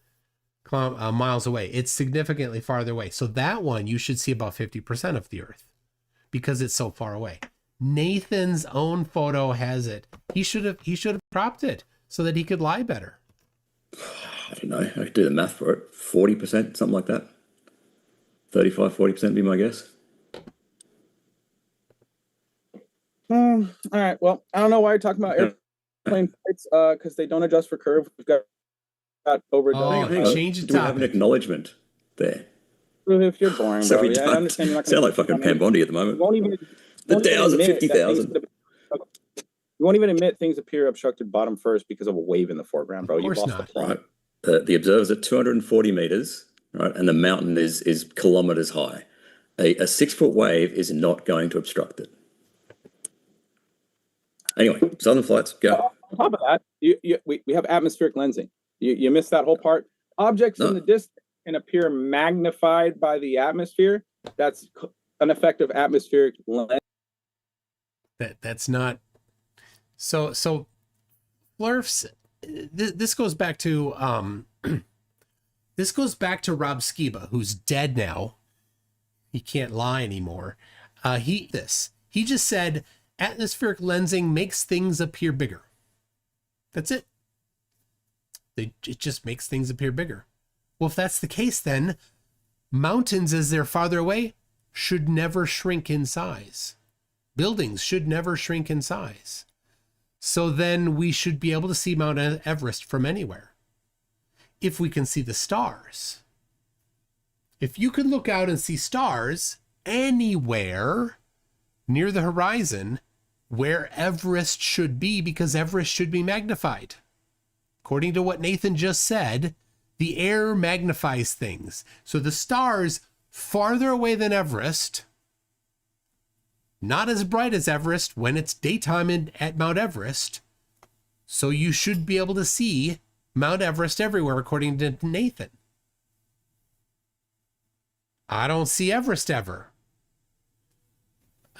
miles away. It's significantly farther away. So that one you should see about 50% of the Earth because it's so far away. Nathan's own photo has it. He should have cropped it so that he could lie better. I don't know. I could do the math for it. 40%, something like that. 35, 40% would be my guess. All right. Well, I don't know why you're talking about airplane flights because they don't adjust for curve. We've got overdone. Oh, change the Do we have an topic. acknowledgement there? If you're boring, bro. Sorry, Yeah, I don't. understand you're not Sound gonna like fucking Pam Bondi at the moment. You won't even The won't even Dow's at admit that 50,000. things- You won't even admit things appear obstructed bottom first because of a wave in the foreground, bro. Of course You've lost not. the plot. Right. The observer's at 240 meters, right? And the mountain is kilometers high. A 6-foot wave is not going to obstruct it. Anyway, Southern Flights, go. On top of that, we have atmospheric lensing. You missed that whole part. Objects No. in the distance can appear magnified by the atmosphere. That's an effect of atmospheric lensing. That's not so Flerf's this goes back to Rob Skiba, who's dead now. He can't lie anymore. He just said atmospheric lensing makes things appear bigger. That's it. It just makes things appear bigger. Well, if that's the case, then mountains, as they're farther away, should never shrink in size. Buildings should never shrink in size. So then we should be able to see Mount Everest from anywhere. If we can see the stars. If you could look out and see stars anywhere near the horizon, where Everest should be, because Everest should be magnified. According to what Nathan just said, the air magnifies things. So the stars farther away than Everest, not as bright as Everest when it's daytime at Mount Everest. So you should be able to see Mount Everest everywhere, according to Nathan. I don't see Everest ever.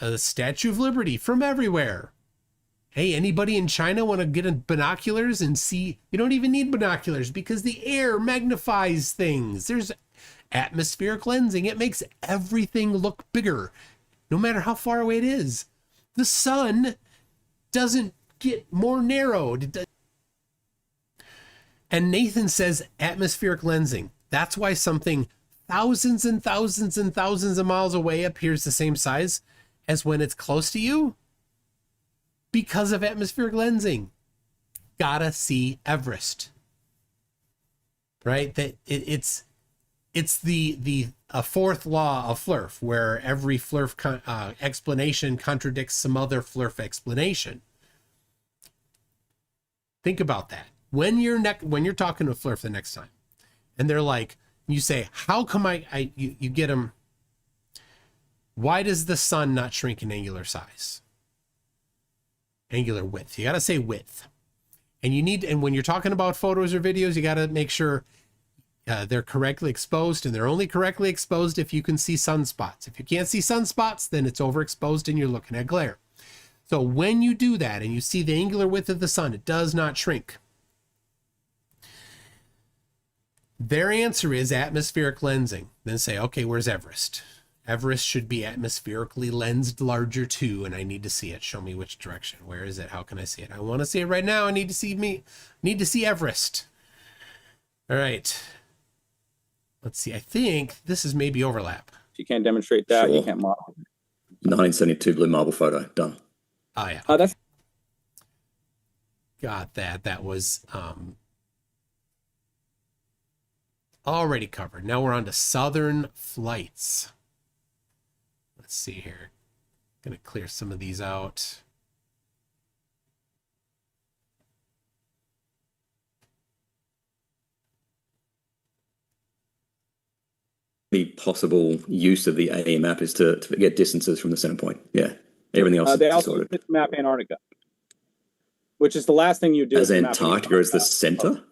The Statue of Liberty from everywhere. Hey, anybody in China want to get in binoculars and see? You don't even need binoculars because the air magnifies things. There's atmospheric lensing. It makes everything look bigger, no matter how far away it is. The sun doesn't get more narrowed. And Nathan says atmospheric lensing. That's why something thousands and thousands and thousands of miles away appears the same size as when it's close to you. Because of atmospheric lensing. Gotta see Everest. Right? That it's it's the a fourth law of Flerf, where every Flerf explanation contradicts some other Flerf explanation. Think about that. When you're talking to Flerf the next time, and they're like, you say, how come you get them, why does the sun not shrink in angular size? Angular width. You got to say width. And when you're talking about photos or videos, you got to make sure they're correctly exposed, and they're only correctly exposed if you can see sunspots. If you can't see sunspots, then it's overexposed and you're looking at glare. So when you do that and you see the angular width of the sun, it does not shrink. Their answer is atmospheric lensing. Then say, okay, where's Everest? Everest should be atmospherically lensed larger too, and I need to see it. Show me which direction. Where is it? How can I see it? I want to see it right now. I need to see Everest. All right. Let's see. I think this is maybe overlap. If you can't demonstrate that, Sure. you can't model. 1972 blue marble photo. Done. Oh yeah. That's Got that. That was already covered. Now we're on to southern flights. Let's see here. Gonna clear some of these out. The possible use of the AE map is to get distances from the center point. Yeah. Everything else they is also sorted. map Antarctica, which is the last thing you do. As is map Antarctica is the center?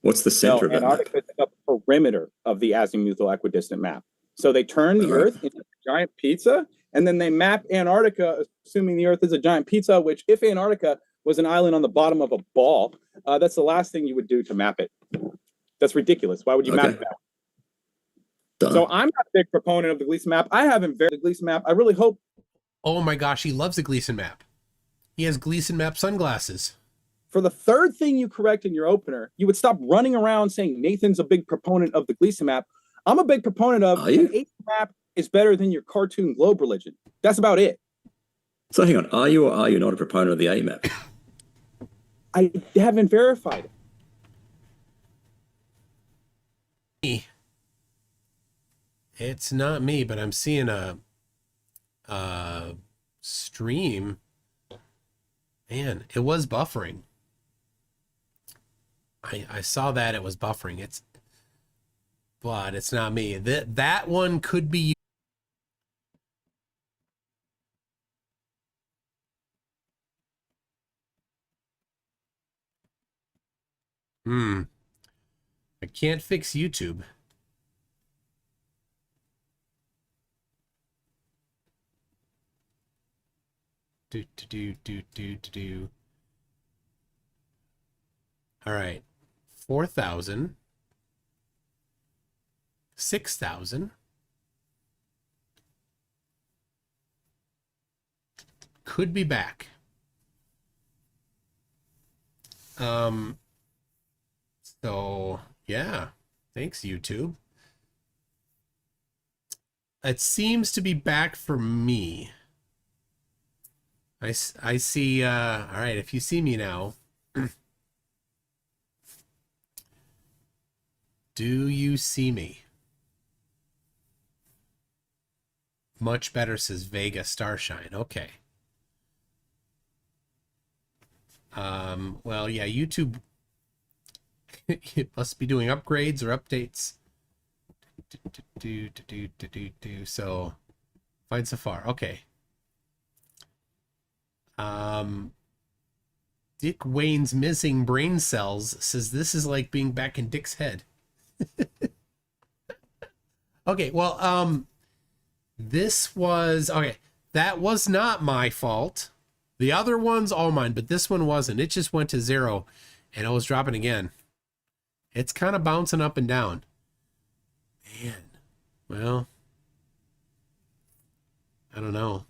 What's the center of that map? Antarctica is the perimeter of the azimuthal equidistant map. So they turn the Earth into a giant pizza, and then they map Antarctica, assuming the Earth is a giant pizza, which if Antarctica was an island on the bottom of a ball, that's the last thing you would do to map it. That's ridiculous. Why would you map that? Done. So I'm not a big proponent of the Gleason map. I haven't verified the Gleason map. I really hope. Oh my gosh, he loves the Gleason map. He has Gleason map sunglasses. For the third thing you correct in your opener, you would stop running around saying Nathan's a big proponent of the Gleason map. I'm a big proponent of an 8 map is better than your cartoon globe religion. That's about it. So hang on, are you or are you not a proponent of the A map? I haven't verified it. It's not me, but I'm seeing a stream. Man, it was buffering. I saw that it was buffering. But it's not me. That one could be. I can't fix YouTube. Do. All right. 4,000. 6,000. Could be back. So yeah, thanks YouTube. It seems to be back for me. I see, all right, if you see me now, do you see me? Much better, says Vega Starshine. Okay. Well, yeah, YouTube, it must be doing upgrades or updates. So, find Safari. Okay. Dick Wayne's missing brain cells says this is like being back in Dick's head. Okay, well, this was, okay, that was not my fault. The other one's all mine, but this one wasn't. It just went to 0 and it was dropping again. It's kind of bouncing up and down. Man, well, I don't know.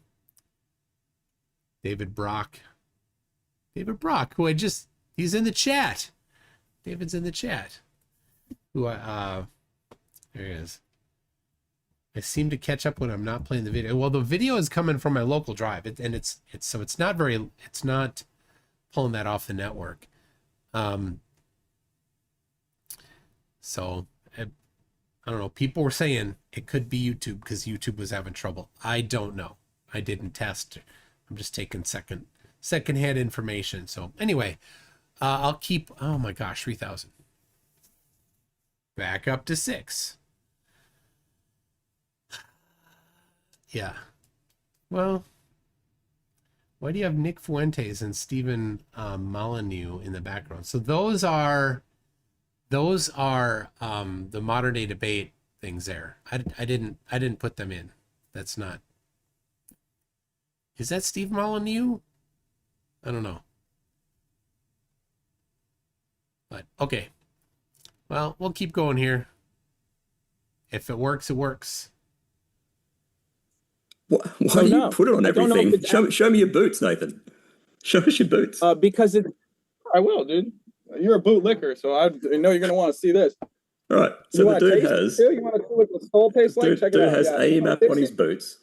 David Brock, who he's in the chat. David's in the chat. There he is. I seem to catch up when I'm not playing the video. Well, the video is coming from my local drive, so it's not pulling that off the network. So I don't know. People were saying it could be YouTube because YouTube was having trouble. I don't know. I didn't test. I'm just taking secondhand information. So anyway, I'll keep, oh my gosh, 3,000. Back up to 6. Yeah. Well, why do you have Nick Fuentes and Stephen Molyneux in the background? So those are the modern day debate things there. I didn't put them in. That's not. Is that Steve Molyneux? I don't know. But okay. Well, we'll keep going here. If it works, it works. Why do you put it on everything? Show me your boots, Nathan. Show us your boots. Because I will, dude. You're a bootlicker, so I know you're gonna want to see this. All right. So the dude has. You want to see what the skull tastes like? Check it out. Dude has AE map on his boots.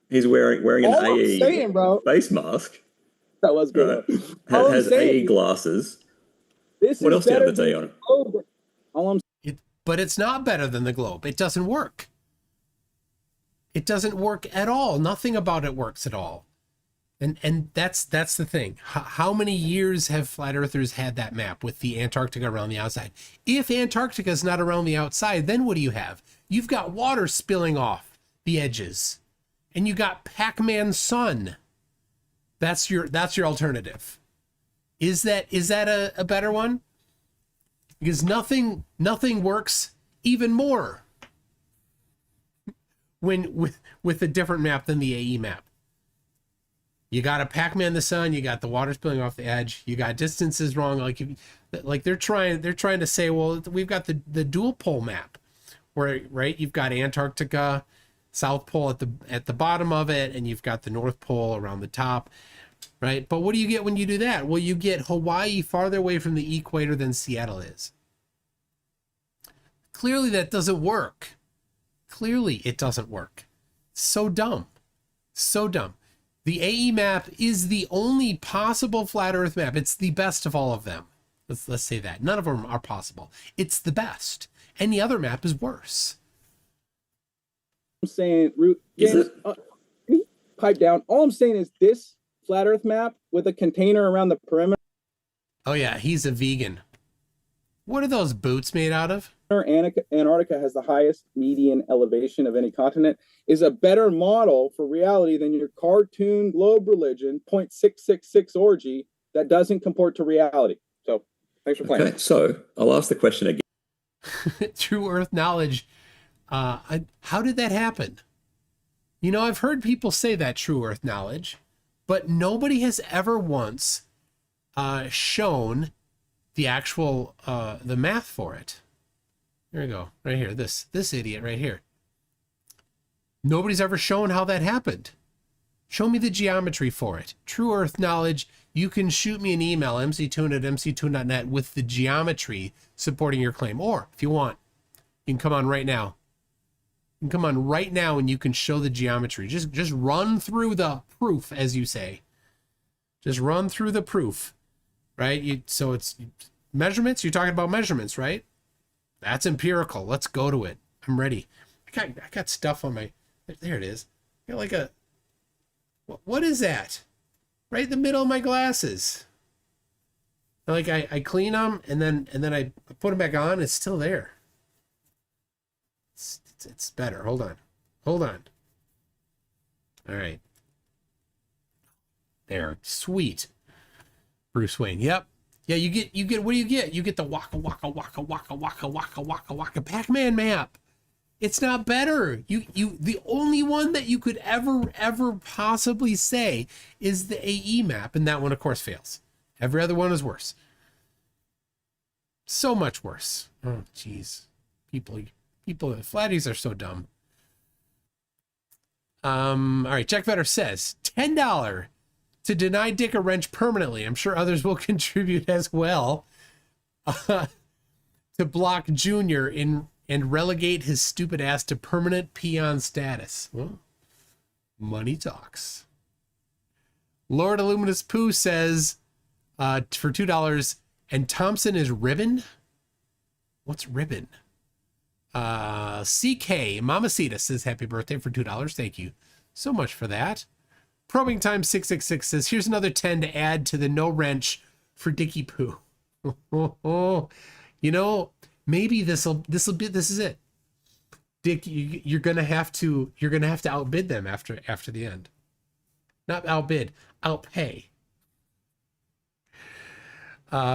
He's wearing an AE face mask. That was good. Right. Has AE glasses. What else do you have the day on him? But it's not better than the globe. It doesn't work. It doesn't work at all. Nothing about it works at all. And that's the thing. How many years have flat earthers had that map with the Antarctica around the outside? If Antarctica is not around the outside, then what do you have? You've got water spilling off the edges, and you got Pac-Man sun. That's your alternative. Is that a better one? Because nothing works even more when with a different map than the AE map. You got a Pac-Man the sun, you got the water spilling off the edge, you got distances wrong. Like they're trying to say, well, we've got the dual pole map where, right, you've got Antarctica, South Pole at the bottom of it, and you've got the North Pole around the top, right? But what do you get when you do that? Well, you get Hawaii farther away from the equator than Seattle is. Clearly that doesn't work. Clearly it doesn't work. So dumb. So dumb. The AE map is the only possible flat earth map. It's the best of all of them. Let's say that. None of them are possible. It's the best. Any other map is worse. I'm saying, pipe down. All I'm saying is this flat earth map with a container around the perimeter. Oh yeah, he's a vegan. What are those boots made out of? Antarctica has the highest median elevation of any continent, is a better model for reality than your cartoon globe religion 0.666 orgy that doesn't comport to reality. So thanks for playing. Okay, so I'll ask the question again. True Earth knowledge. How did that happen? You know, I've heard people say that true Earth knowledge, but nobody has ever once shown the actual the math for it. There we go, right here. This idiot right here. Nobody's ever shown how that happened. Show me the geometry for it. True Earth knowledge. You can shoot me an email, mctoon@mctoon.net, with the geometry supporting your claim. Or if you want, you can come on right now. You can come on right now and you can show the geometry. Just run through the proof, as you say. Just run through the proof, right? So it's measurements. You're talking about measurements, right? That's empirical. Let's go to it. I'm ready. I got stuff on my, there it is. I got like a, what is that? Right in the middle of my glasses. Like I clean them and then I put them back on. It's still there. It's better. Hold on. All right. There. Sweet. Bruce Wayne. Yep. Yeah, you get what do you get? You get the waka waka waka waka waka waka waka waka Pac-Man map. It's not better. The only one that you could ever possibly say is the AE map, and that one of course fails. Every other one is worse. So much worse. Oh jeez. People flatties are so dumb. All right, Jack Vetter says $10 to deny Dick a wrench permanently. I'm sure others will contribute as well. To block Junior and relegate his stupid ass to permanent peon status. Well, money talks. Lord Illuminous Pooh says for $2, and Thompson is ribbon? What's ribbon? CK Mamacita says happy birthday for $2. Thank you so much for that. Probing Time 666 says here's another 10 to add to the no wrench for Dicky Poo. You know, maybe this is it. Dick, you're gonna have to outbid them after the end. Not outbid, outpay.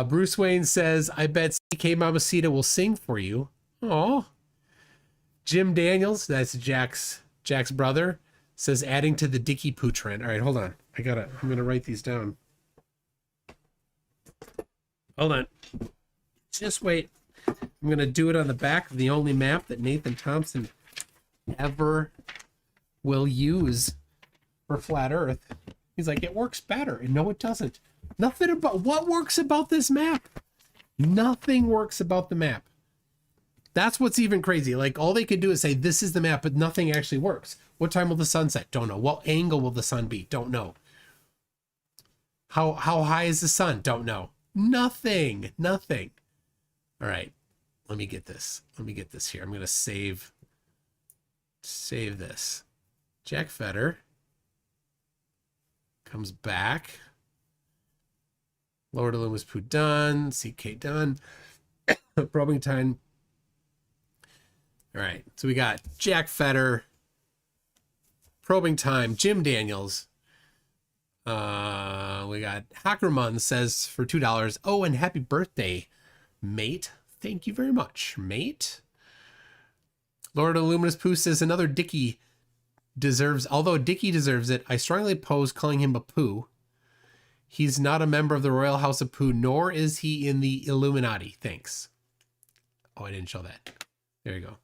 Bruce Wayne says, I bet CK Mamacita will sing for you. Oh. Jim Daniels, that's Jack's brother, says adding to the Dicky Poo trend. All right, hold on. I'm gonna write these down. Hold on. Just wait. I'm gonna do it on the back of the only map that Nathan Thompson ever will use for Flat Earth. He's like, it works better. And no, it doesn't. What works about this map? Nothing works about the map. That's what's even crazy. Like, all they could do is say, this is the map, but nothing actually works. What time will the sun set? Don't know. What angle will the sun be? Don't know. How high is the sun? Don't know. Nothing. All right. Let me get this here. I'm going to save this. Jack Fetter comes back. Lord Illumis Poo done. CK done. Probing Time. All right, so we got Jack Fetter, Probing Time, Jim Daniels. We got Hackerman says for $2. Oh, and happy birthday, mate. Thank you very much, mate. Lord of Luminous Poo says another Dicky deserves, although Dicky deserves it, I strongly oppose calling him a Pooh. He's not a member of the Royal House of Pooh, nor is he in the Illuminati. Thanks. Oh, I didn't show that. There you go.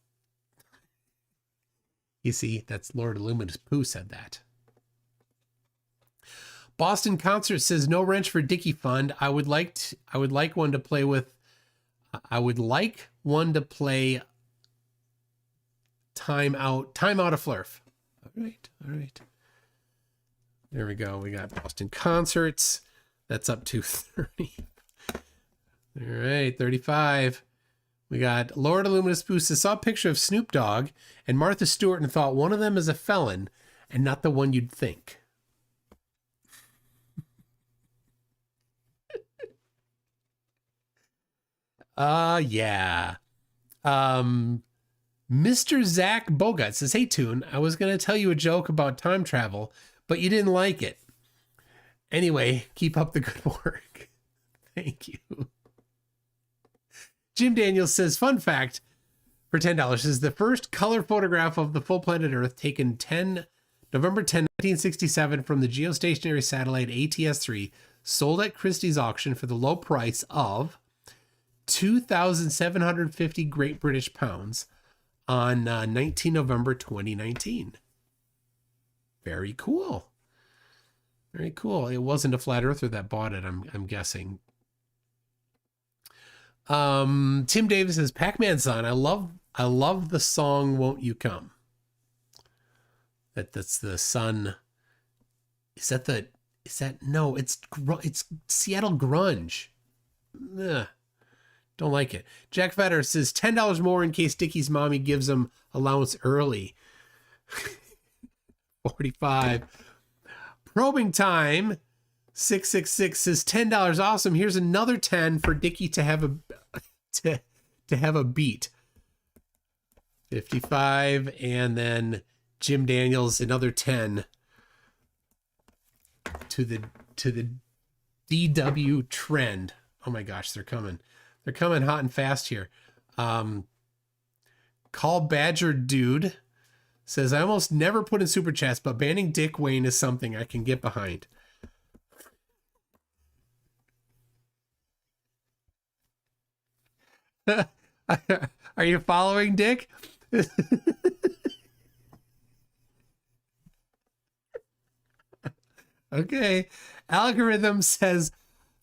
You see, that's Lord Illuminous Pooh said that. Boston Concert says no wrench for Dicky Fund. I would like one to play with. I would like one to play time out of Flerf. All right. There we go. We got Boston Concerts. That's up to 30. All right, 35. We got Lord Illuminous Pooh says, saw a picture of Snoop Dogg and Martha Stewart and thought one of them is a felon and not the one you'd think. Yeah. Mr. Zach Bogut says, hey, Toon, I was going to tell you a joke about time travel, but you didn't like it. Anyway, keep up the good work. Thank you. Jim Daniels says, fun fact for $10 is the first color photograph of the full planet Earth taken November 10, 1967 from the geostationary satellite ATS-3 sold at Christie's auction for the low price of 2,750 Great British pounds on 19 November 2019. Very cool. Very cool. It wasn't a flat earther that bought it, I'm guessing. Tim Davis says, Pac-Man son, I love the song Won't You Come. That's the sun. No, it's Seattle grunge. Ugh, don't like it. Jack Fetter says $10 more in case Dickie's mommy gives him allowance early. 45. Probing Time 666 says $10. Awesome. Here's another 10 for Dickie to have a beat. 55, and then Jim Daniels another 10 to the DW trend. Oh my gosh, they're coming. They're coming hot and fast here. Call Badger Dude says, I almost never put in super chats, but banning Dick Wayne is something I can get behind. Are you following, Dick? Okay. Algorithm says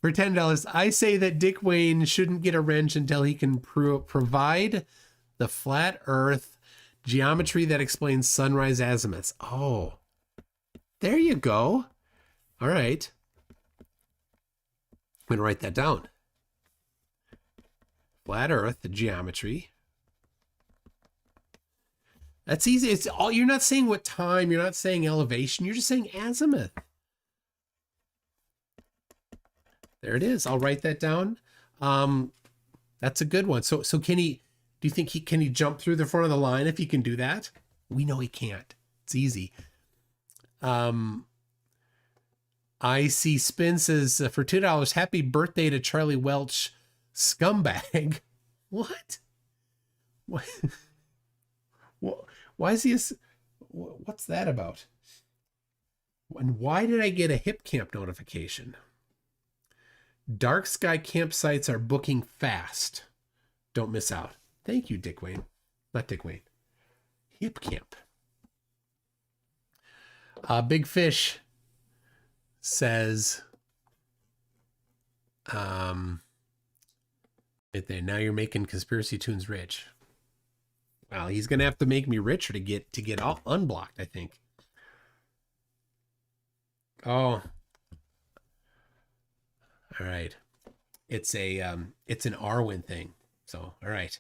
for $10, I say that Dick Wayne shouldn't get a wrench until he can provide the flat earth geometry that explains sunrise azimuths. Oh, there you go. All right. I'm going to write that down. Flat earth, the geometry. That's easy. It's all, you're not saying what time, you're not saying elevation, you're just saying azimuth. There it is. I'll write that down. That's a good one. So can he, do you think can he jump through the front of the line if he can do that? We know he can't. It's easy. IC Spin says for $2, happy birthday to Charlie Welch, scumbag. What? What? Why is he? What's that about? And why did I get a hip camp notification? Dark sky campsites are booking fast. Don't miss out. Thank you, Dick Wayne. Not Dick Wayne. Hip camp. Big Fish says, right there. Now you're making Conspiracy Tunes rich. Well, he's gonna have to make me richer to get all unblocked, I think. Oh. All right. It's an Arwen thing. So, all right.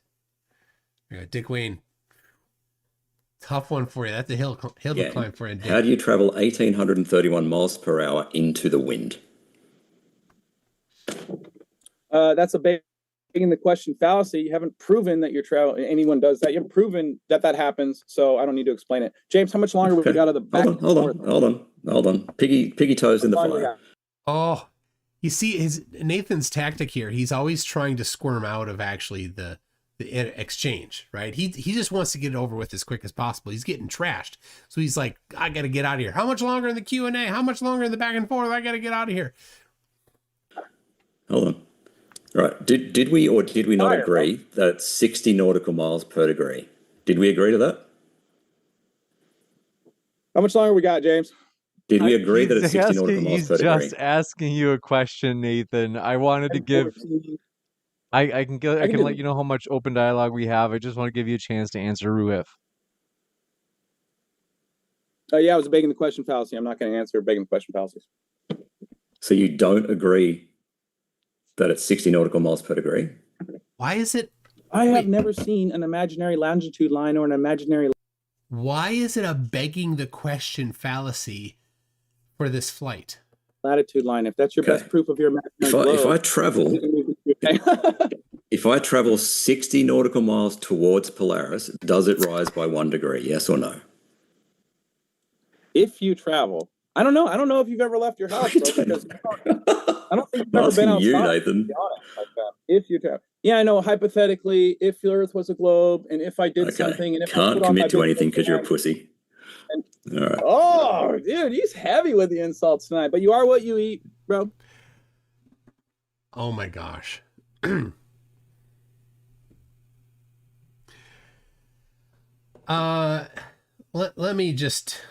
Dick Wayne. Tough one for you. That's a hill to climb for you. How do you travel 1,831 miles per hour into the wind? That's a begging the question fallacy. You haven't proven that you're traveling. Anyone does that. You haven't proven that happens. So I don't need to explain it. James, how much longer we got of the back? Hold on. Piggy toes in the fire. Oh, you see Nathan's tactic here. He's always trying to squirm out of actually the exchange, right? He just wants to get it over with as quick as possible. He's getting trashed. So he's like, I got to get out of here. How much longer in the Q&A? How much longer in the back and forth? I got to get out of here. Hold on. All right. Did we or did we not agree that 60 nautical miles per degree? Did we agree to that? How much longer we got, James? Did we agree that it's 60 nautical miles per degree? He's just asking you a question, Nathan. I wanted to give... I can let you know how much open dialogue we have. I just want to give you a chance to answer Roohif. Yeah, it was a begging the question fallacy. I'm not going to answer begging the question fallacies. So you don't agree that it's 60 nautical miles per degree? Why is it? I have never seen an imaginary longitude line or an imaginary... Why is it a begging the question fallacy for this flight? Latitude line, if that's your best proof of your imaginary globe. If I travel 60 nautical miles towards Polaris, does it rise by 1 degree? Yes or no? If you travel, I don't know if you've ever left your house, bro, because I don't think you've ever been outside. You, Nathan. Like that. If you travel, yeah, I know. Hypothetically, if the Earth was a globe, and if I did something, and if can't commit to anything because you're a pussy. All right. Oh, dude, he's heavy with the insults tonight. But you are what you eat, bro. Oh my gosh. Let me just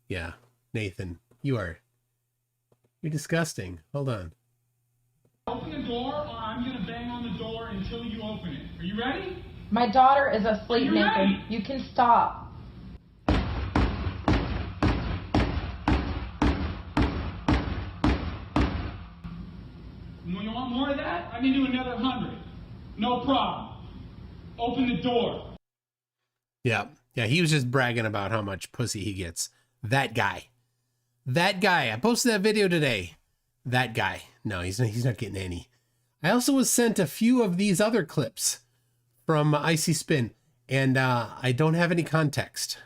yeah, Nathan, you're disgusting. Hold on. Open the door, or I'm gonna bang on the door until you open it. Are you ready? My daughter is asleep, Nathan. You can stop. You want more of that? I can do another 100. No problem. Open the door. Yeah, he was just bragging about how much pussy he gets. That guy. I posted that video today. That guy. No, he's not getting any. I also was sent a few of these other clips from Icy Spin, and I don't have any context.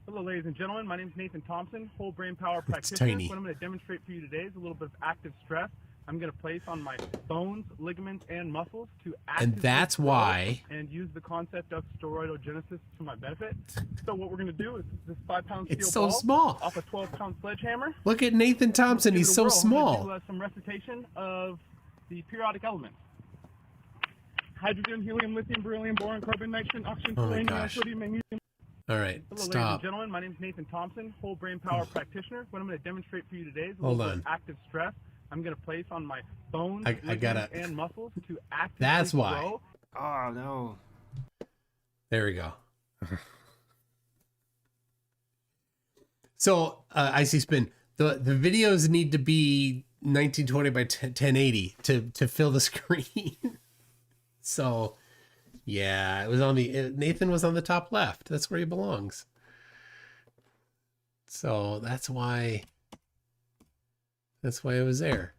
Hello, ladies and gentlemen. My name is Nathan Thompson, whole brain power practitioner. Tiny. What I'm going to demonstrate for you today is a little bit of active stress. I'm going to place on my bones, ligaments, and muscles to actively And that's why. And use the concept of steroidogenesis to my benefit. So what we're going to do is this 5-pound steel It's so ball small. off a 12-pound sledgehammer. Look at Nathan Thompson. He's so small. I'm going to do some recitation of the periodic elements. Hydrogen, helium, lithium, beryllium, boron, carbon, nitrogen, oxygen, selenium, sodium, magnesium. All right, hello, stop. Ladies and gentlemen, my name is Nathan Thompson, whole brain power practitioner. What I'm going to demonstrate for you today is a little bit of active stress. I'm going to place on my bones, and muscles to actively That's why. grow. Oh, no. There we go. So, Icy Spin, the videos need to be 1920 by 1080 to fill the screen. So, yeah, it was Nathan was on the top left. That's where he belongs. So that's why it was there.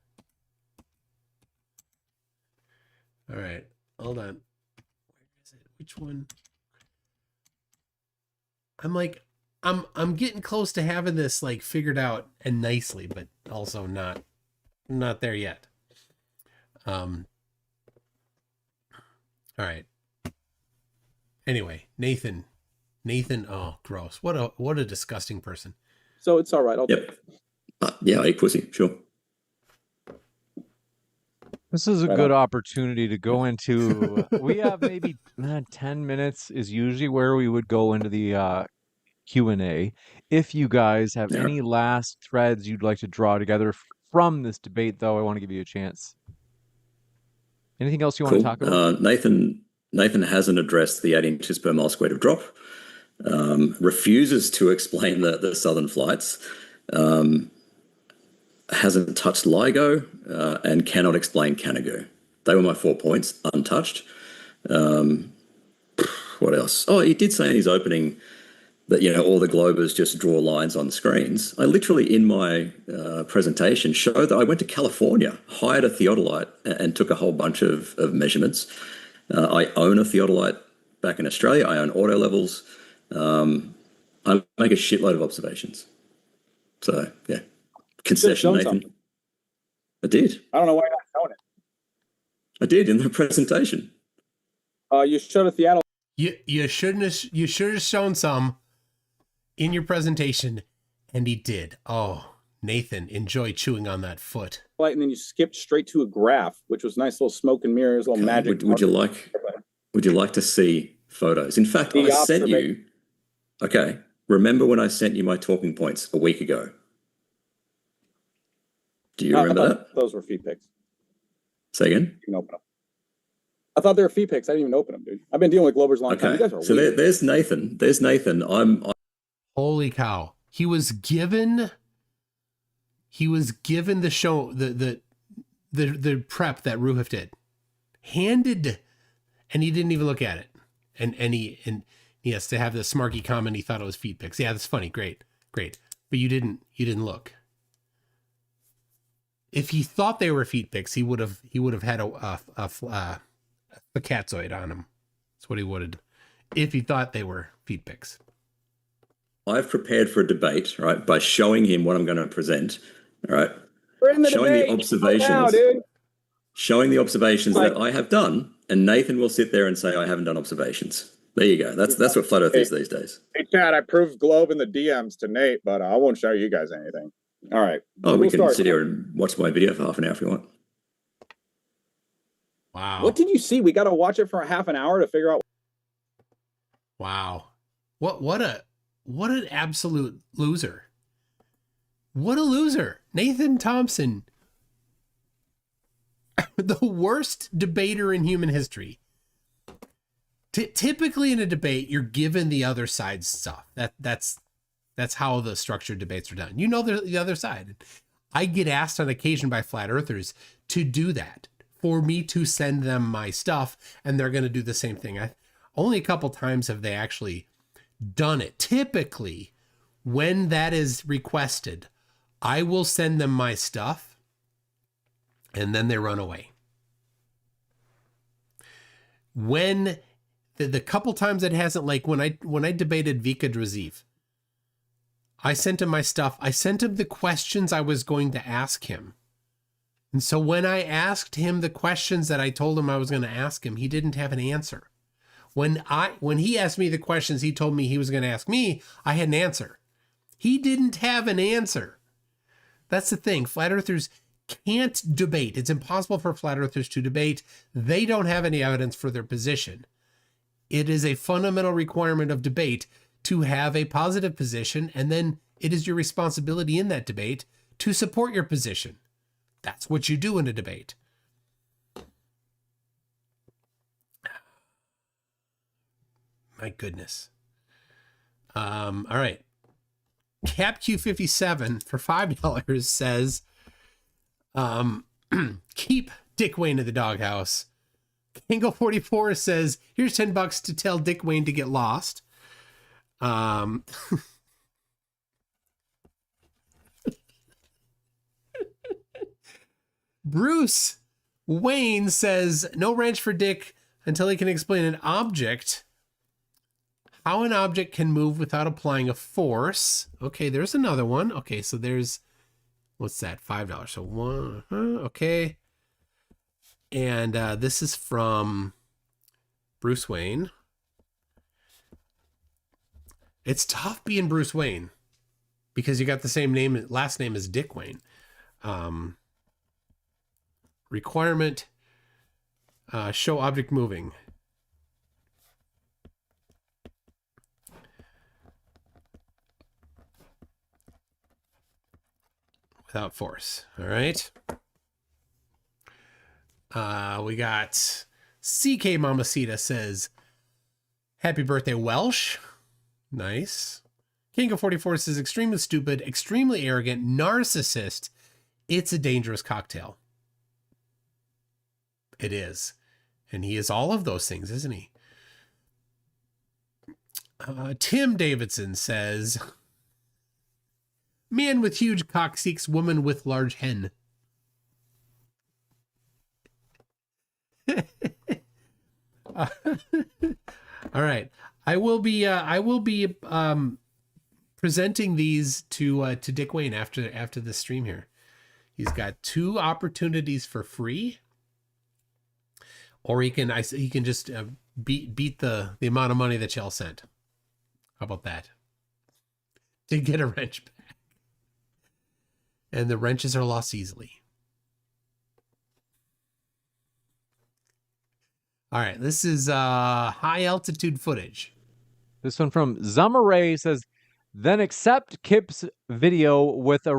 All right, hold on. Where is it? Which one? I'm getting close to having this like figured out and nicely, but also not there yet. All right. Anyway, Nathan, oh, gross. What a disgusting person. So it's all right. Yep. Yeah, I eat pussy, sure. This is a good opportunity to go into, we have maybe 10 minutes is usually where we would go into the Q&A. If you guys have any last threads you'd like to draw together from this debate, though, I want to give you a chance. Anything else you want to talk about? Nathan hasn't addressed the 8 inches per mile squared of drop, refuses to explain the southern flights, hasn't touched LIGO, and cannot explain Canago. They were my 4 points, untouched. What else? Oh, he did say in his opening that, all the globers just draw lines on screens. I literally, in my presentation, showed that I went to California, hired a theodolite, and took a whole bunch of measurements. I own a theodolite back in Australia. I own auto levels. I make a shitload of observations. So, yeah. Concession, Nathan. Something. I did. I don't know why you're not showing it. I did in the presentation. You showed a theodolite. You should have shown some in your presentation, and he did. Oh, Nathan, enjoy chewing on that foot. And then you skipped straight to a graph, which was nice little smoke and mirrors, little magic. Would you like to see photos? In fact, I sent you. Okay, remember when I sent you my talking points a week ago? Do you remember that? Those were feed pics. Say again? You can open them. I thought they were feed pics. I didn't even open them, dude. I've been dealing with Globers a long time. You guys are so there's Nathan. There's Nathan. Holy cow! He was given the show the prep that Roohif did, handed, and he didn't even look at it. And he has to have the smarky comment. He thought it was feed pics. Yeah, that's funny. Great. But you didn't look. If he thought they were feed pics, he would have had a catzoid on him. That's what he would have. If he thought they were feed pics. I've prepared for a debate, right, by showing him what I'm going to present, all right? We're in the showing debate. The observations, now, dude. Showing the observations that I have done, and Nathan will sit there and say I haven't done observations. There you go. That's what Flat Earth is these days. Hey, Chad, I proved globe in the DMs to Nate, but I won't show you guys anything. All right. Oh, we can sit here and watch my video for half an hour if you want. Wow. What did you see? We got to watch it for half an hour to figure out. Wow. What an absolute loser. What a loser. Nathan Thompson, the worst debater in human history. Typically in a debate, you're given the other side's stuff. That's how the structured debates are done. You know the other side. I get asked on occasion by flat earthers to do that, for me to send them my stuff, and they're going to do the same thing. Only a couple times have they actually done it. Typically, when that is requested, I will send them my stuff, and then they run away. When the couple times it hasn't, like when I debated Vika Draziv, I sent him my stuff. I sent him the questions I was going to ask him. And so when I asked him the questions that I told him I was going to ask him, he didn't have an answer. When he asked me the questions he told me he was going to ask me, I had an answer. He didn't have an answer. That's the thing. Flat earthers can't debate. It's impossible for flat earthers to debate. They don't have any evidence for their position. It is a fundamental requirement of debate to have a positive position, and then it is your responsibility in that debate to support your position. That's what you do in a debate. My goodness. All right. CapQ57 for $5 says, keep Dick Wayne in the doghouse. Kingo44 says, here's $10 to tell Dick Wayne to get lost. Bruce Wayne says, no wrench for Dick until he can explain an object. How an object can move without applying a force. Okay, there's another one. Okay, so there's, what's that? $5. So one, okay. And this is from Bruce Wayne. It's tough being Bruce Wayne because you got the same name, last name as Dick Wayne. Requirement, show object moving. Without force. All right. We got CK Mamacita says, happy birthday, Welsh. Nice. King of 44 says, extremely stupid, extremely arrogant, narcissist. It's a dangerous cocktail. It is. And he is all of those things, isn't he? Tim Davidson says, man with huge cock seeks woman with large hen. All right. I will be presenting these to Dick Wayne after the stream here. He's got 2 opportunities for free, or he can just beat the amount of money that y'all sent. How about that? To get a wrench back. And the wrenches are lost easily. All right, this is high altitude footage. This one from Zamaray says, then accept Kip's video with a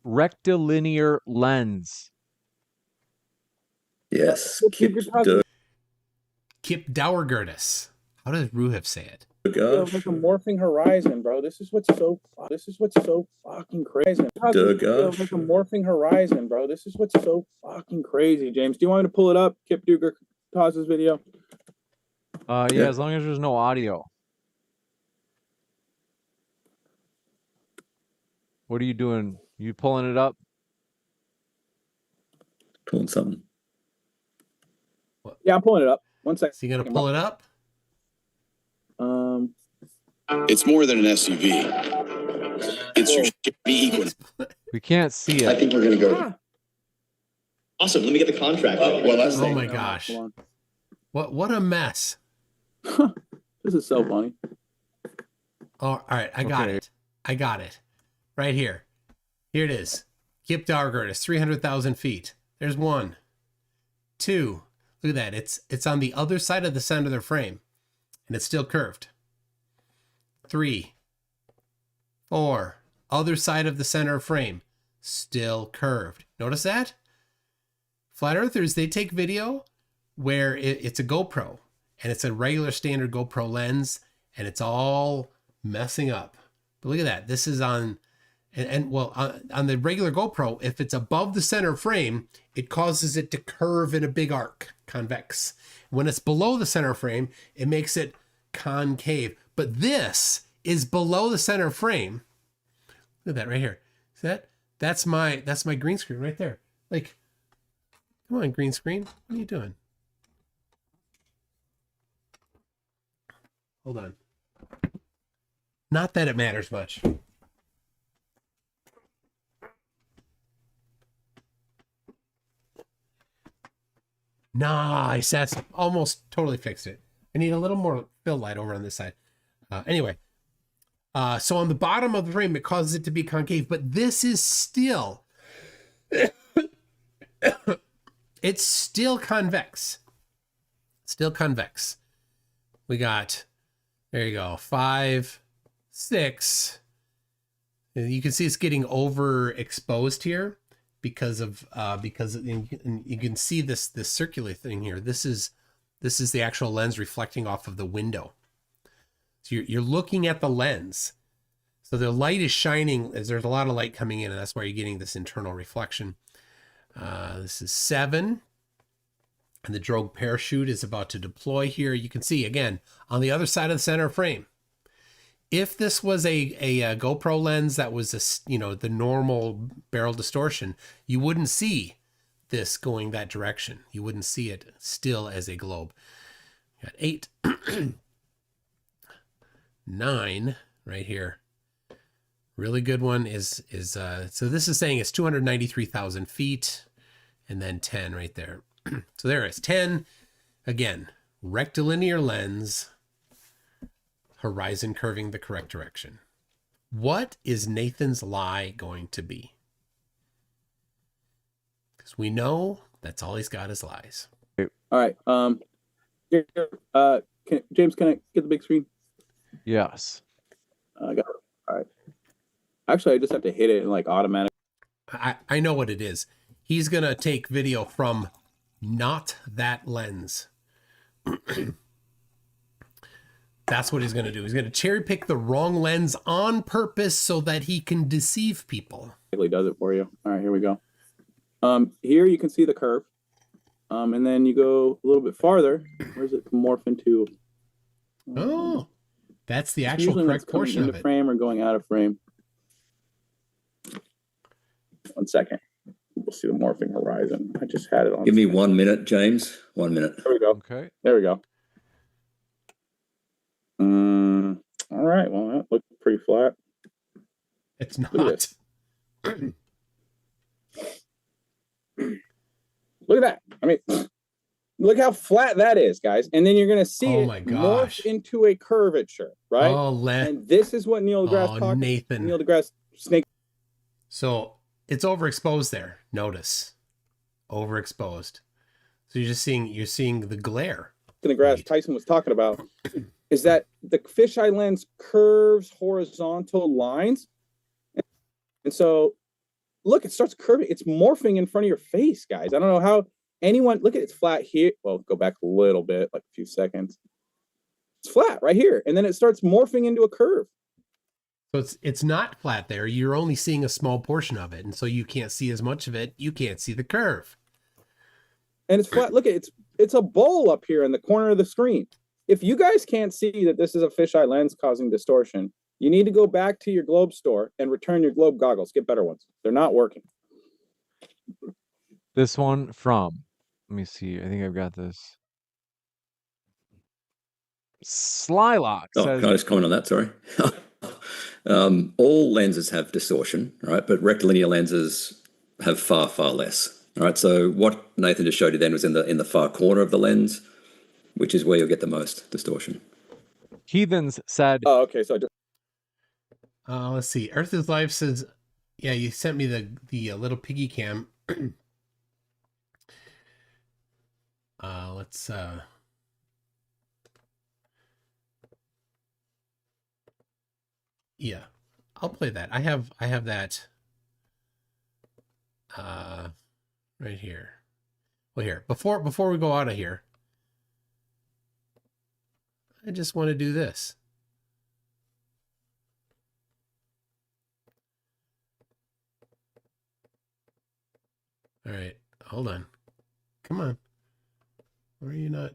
rectilinear lens. Yes. Kip Dowergertis. How does Roohif say it? Like a morphing horizon, bro. This is what's so fucking crazy. Like a morphing horizon, bro. This is what's so fucking crazy, James. Do you want me to pull it up? Kip Dugertas's video? Yeah, as long as there's no audio. What are you doing? You pulling it up? Pulling something. Yeah, I'm pulling it up. 1 second. Is he gonna pull it up? It's more than an SUV. It's your shitty equal. We can't see it. I think we're gonna go. Awesome. Let me get the contract. Well, that's oh my gosh. What a mess. This is so funny. Oh, all right. I got it. I got it. Right here. Here it is. Kip Dowergertis, 300,000 feet. There's 1, 2. Look at that. It's on the other side of the center of the frame. And it's still curved. 3, 4. Other side of the center frame. Still curved. Notice that? Flat Earthers, they take video where it's a GoPro. And it's a regular standard GoPro lens. And it's all messing up. But look at that. This is on... on the regular GoPro, if it's above the center frame, it causes it to curve in a big arc, convex. When it's below the center frame, it makes it concave. But this is below the center frame. Look at that right here. See that? That's my green screen right there. Like, come on, green screen. What are you doing? Hold on. Not that it matters much. Nice. That's almost totally fixed it. I need a little more fill light over on this side. Anyway, so on the bottom of the frame, it causes it to be concave, but this is still, it's still convex. Still convex. We got, there you go, 5, 6. You can see it's getting overexposed here. Because you can see this circular thing here. This is the actual lens reflecting off of the window. So you're looking at the lens. So the light is shining as there's a lot of light coming in, and that's why you're getting this internal reflection. This is 7. And the drogue parachute is about to deploy here. You can see, again, on the other side of the center frame. If this was a GoPro lens that was, the normal barrel distortion, you wouldn't see this going that direction. You wouldn't see it still as a globe. Got 8, 9 right here. Really good one is so this is saying it's 293,000 feet, and then 10 right there. So there it is, 10. Again, rectilinear lens, horizon curving the correct direction. What is Nathan's lie going to be? Because we know that's all he's got is lies. All right. James, can I get the big screen? Yes. I got it. All right. Actually, I just have to hit it and like automatic. I know what it is. He's going to take video from not that lens. That's what he's going to do. He's going to cherry pick the wrong lens on purpose so that he can deceive people. It really does it for you. All right, here we go. Here you can see the curve. And then you go a little bit farther. Where's it morph into? Oh, that's the actual correct portion of it. Frame or going out of frame. 1 second. We'll see the morphing horizon. I just had it on. Give me 1 minute, James. 1 minute. There we go. Okay. There we go. All right. Well, that looked pretty flat. It's not. Look at that. I mean, look how flat that is, guys. And then you're going to see it morph into a curvature, right? And this is what Neil deGrasse talked. Nathan. Neil deGrasse snake. So it's overexposed there. Notice, overexposed. So you're seeing the glare. deGrasse Tyson was talking about is that the fisheye lens curves horizontal lines, and so look, it starts curving. It's morphing in front of your face, guys. I don't know how anyone look at it's flat here. Well, go back a little bit, like a few seconds. It's flat right here, and then it starts morphing into a curve. So it's not flat there. You're only seeing a small portion of it, and so you can't see as much of it. You can't see the curve. And it's flat. Look, it's a bowl up here in the corner of the screen. If you guys can't see that this is a fisheye lens causing distortion, you need to go back to your globe store and return your globe goggles. Get better ones. They're not working. This one from, let me see. I think I've got this. Slylock says. Can I just comment on that? Sorry. All lenses have distortion, right? But rectilinear lenses have far, far less. All right. So what Nathan just showed you then was in the far corner of the lens, which is where you'll get the most distortion. Heathens said. Oh, okay. So let's see. Earth is Life says, yeah, you sent me the little piggy cam. Let's yeah, I'll play that. I have that right here. Well, here, before we go out of here, I just want to do this. All right, hold on. Come on. Why are you not?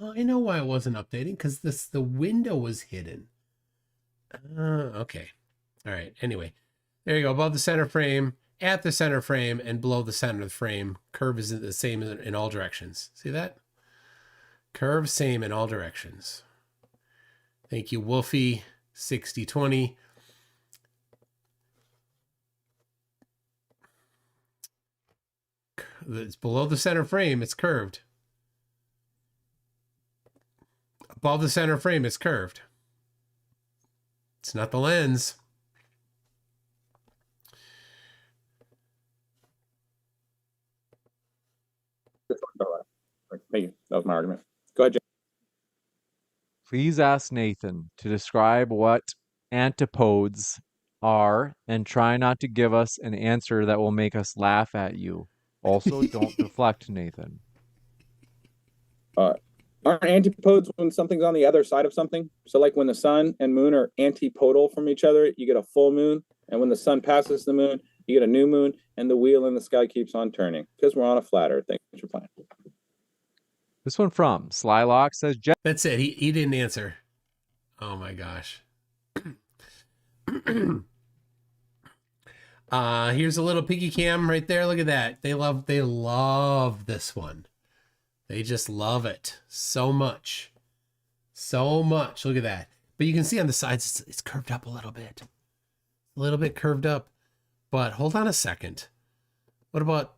I know why it wasn't updating, because the window was hidden. Okay. All right. Anyway, there you go. Above the center frame, at the center frame, and below the center of the frame. Curve is the same in all directions. See that? Curve same in all directions. Thank you, Wolfie 6020. It's below the center frame, it's curved. Above the center frame, it's curved. It's not the lens. Thank you. That was my argument. Go ahead, Jim. Please ask Nathan to describe what antipodes are and try not to give us an answer that will make us laugh at you. Also, don't deflect, Nathan. Aren't antipodes when something's on the other side of something? So like when the sun and moon are antipodal from each other, you get a full moon. And when the sun passes the moon, you get a new moon, and the wheel in the sky keeps on turning because we're on a flat Earth. Thanks for playing. This one from Slylock says, that's it. He didn't answer. Oh my gosh. Here's a little piggy cam right there. Look at that. They love this one. They just love it so much. So much. Look at that. But you can see on the sides, it's curved up a little bit. A little bit curved up. But hold on a second. What about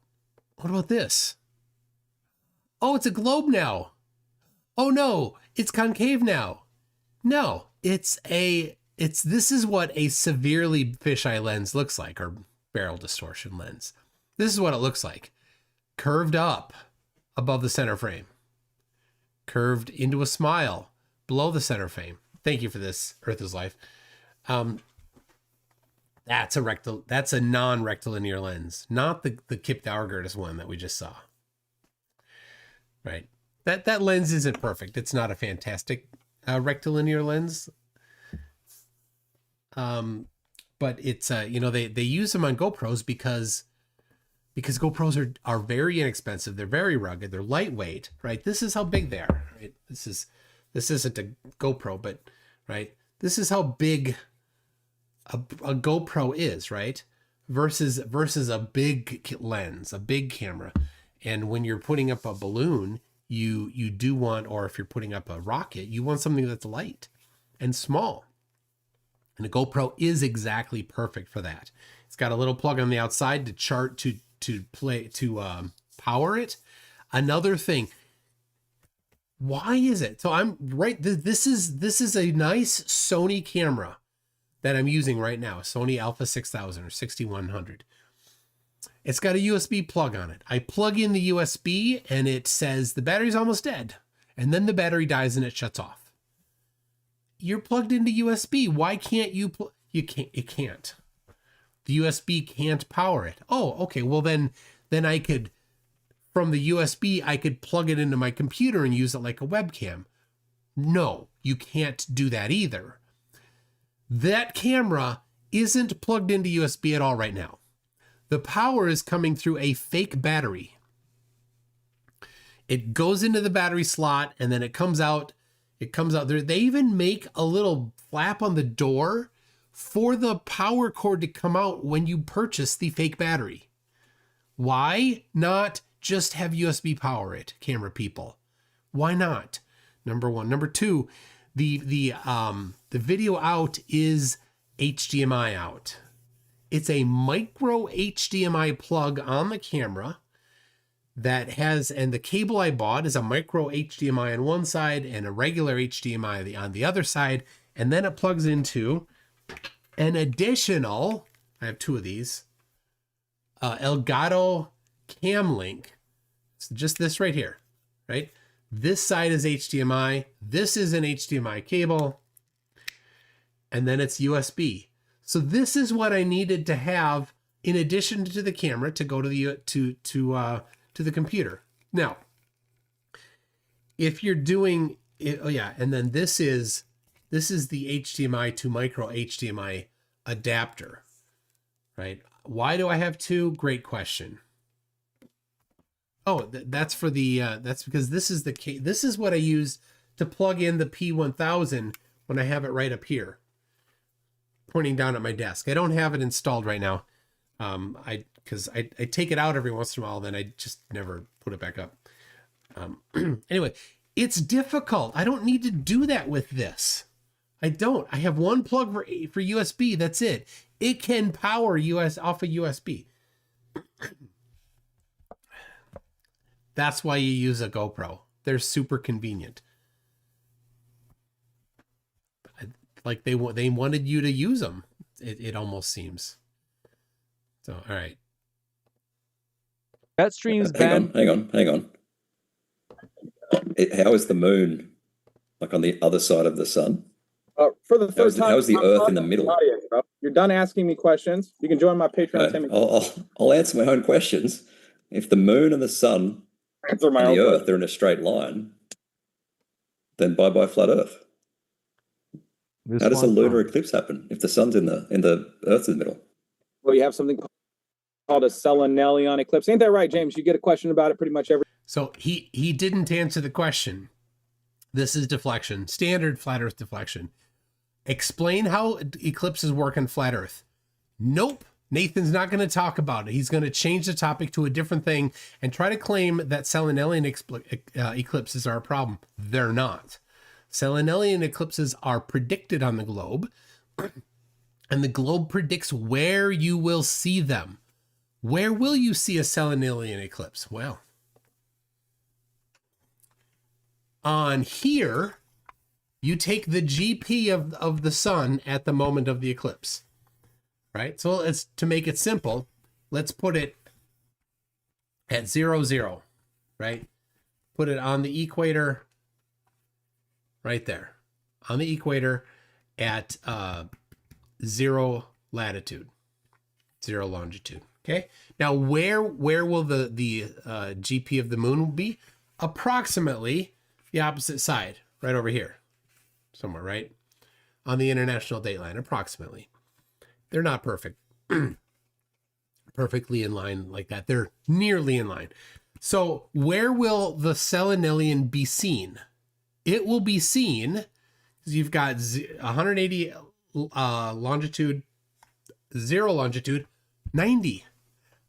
this? Oh, it's a globe now. Oh no, it's concave now. No, this is what a severely fisheye lens looks like, or barrel distortion lens. This is what it looks like. Curved up above the center frame. Curved into a smile below the center frame. Thank you for this, Earth is Life. That's a non-rectilinear lens, not the Kip Dauergerdes one that we just saw. Right. That lens isn't perfect. It's not a fantastic rectilinear lens. But it's they use them on GoPros because GoPros are very inexpensive. They're very rugged. They're lightweight, right? This is how big they are, right? This isn't a GoPro, but right. This is how big a GoPro is, right? Versus a big lens, a big camera. And when you're putting up a balloon, you do want, or if you're putting up a rocket, you want something that's light and small. And a GoPro is exactly perfect for that. It's got a little plug on the outside to power it. Another thing, why is it? So I'm right. This is a nice Sony camera that I'm using right now, Sony Alpha 6000 or 6100. It's got a USB plug on it. I plug in the USB and it says the battery's almost dead. And then the battery dies and it shuts off. You're plugged into USB. Why can't you? It can't. The USB can't power it. Oh, okay. Well, then I could, from the USB, I could plug it into my computer and use it like a webcam. No, you can't do that either. That camera isn't plugged into USB at all right now. The power is coming through a fake battery. It goes into the battery slot and then it comes out. It comes out there. They even make a little flap on the door for the power cord to come out when you purchase the fake battery. Why not just have USB power it, camera people? Why not? Number one. Number two, the video out is HDMI out. It's a micro HDMI plug on the camera that has, and the cable I bought is a micro HDMI on one side and a regular HDMI on the other side. And then it plugs into an additional, I have two of these, Elgato Cam Link. It's just this right here, right? This side is HDMI. This is an HDMI cable. And then it's USB. So this is what I needed to have in addition to the camera to go to the computer. Now, if you're doing it, and then this is the HDMI to micro HDMI adapter, right? Why do I have two? Great question. Oh, that's for the that's because this is what I use to plug in the P1000 when I have it right up here, pointing down at my desk. I don't have it installed right now. Because I take it out every once in a while, then I just never put it back up. Anyway, it's difficult. I don't need to do that with this. I don't. I have one plug for USB. That's it. It can power off of USB. That's why you use a GoPro. They're super convenient. Like they wanted you to use them. It almost seems. So, all right. That stream's hang on. How is the moon like on the other side of the sun? For the third time, how is the Earth in the middle? You're done asking me questions. You can join my Patreon. I'll answer my own questions. If the moon and the sun and the Earth are in a straight line, then bye flat Earth. How does a lunar eclipse happen if the sun's in the Earth's in the middle? Well, you have something called called a Selinelian eclipse. Ain't that right, James? You get a question about it pretty much every. So he didn't answer the question. This is deflection, standard flat Earth deflection. Explain how eclipses work on flat Earth. Nope. Nathan's not going to talk about it. He's going to change the topic to a different thing and try to claim that Selinelian eclipses are a problem. They're not. Selinelian eclipses are predicted on the globe, and the globe predicts where you will see them. Where will you see a Selinelian eclipse? Well, on here, you take the GP of the sun at the moment of the eclipse. Right? So it's to make it simple, let's put it at 0, 0, right? Put it on the equator right there. On the equator at 0 latitude, 0 longitude. Okay? Now where will the GP of the moon be? Approximately the opposite side, right over here. Somewhere, right? On the international dateline, approximately. They're not perfect, perfectly in line like that. They're nearly in line. So where will the Selinelian be seen? It will be seen because you've got 180 longitude, 0 longitude, 90.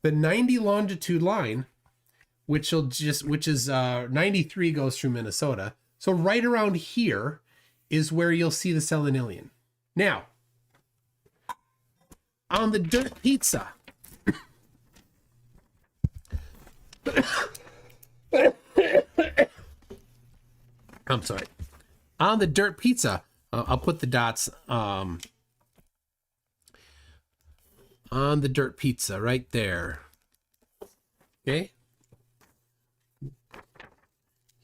The 90 longitude line, which is 93 goes through Minnesota. So right around here is where you'll see the Selinelian. Now, on the dirt pizza. I'm sorry. On the dirt pizza, I'll put the dots on the dirt pizza right there. Okay.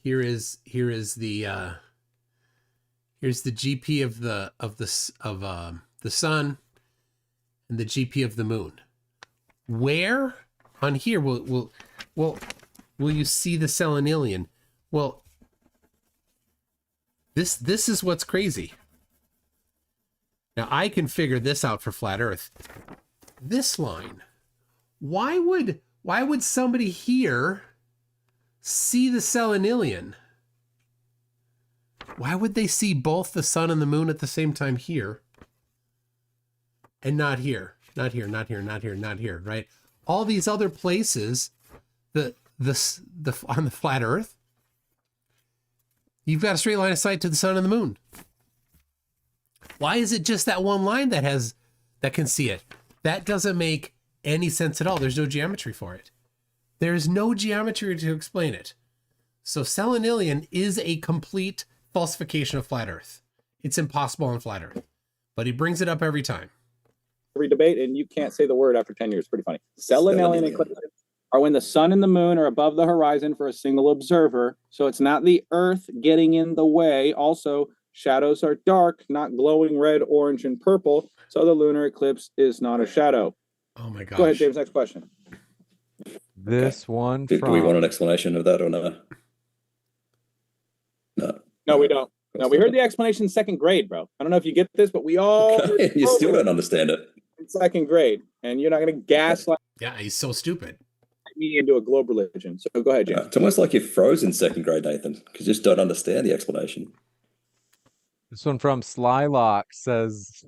Here's the GP of the sun. And the GP of the moon. Where on here will you see the Selinelian? Well, this is what's crazy. Now I can figure this out for flat Earth. This line. Why would somebody here see the Selinelian? Why would they see both the sun and the moon at the same time here? And not here, not here, not here, not here, not here, right? All these other places, the on the flat Earth, you've got a straight line of sight to the sun and the moon. Why is it just that one line that can see it? That doesn't make any sense at all. There's no geometry for it. There's no geometry to explain it. So Selinelian is a complete falsification of flat Earth. It's impossible on flat Earth, but he brings it up every time. Every debate, and you can't say the word after 10 years. Pretty funny. Selinelian eclipses are when the sun and the moon are above the horizon for a single observer. So it's not the Earth getting in the way. Also, shadows are dark, not glowing red, orange, and purple. So the lunar eclipse is not a shadow. Oh my gosh. Go ahead, James. Next question. This one. Do we want an explanation of that or no? No. No, we don't. No, we heard the explanation in second grade, bro. I don't know if you get this, but we all. Okay. You still don't understand it. In second grade, and you're not going to gaslight. Yeah, he's so stupid. Me into a globe religion. So go ahead, James. It's almost like you froze in second grade, Nathan, because you just don't understand the explanation. This one from Slylock says,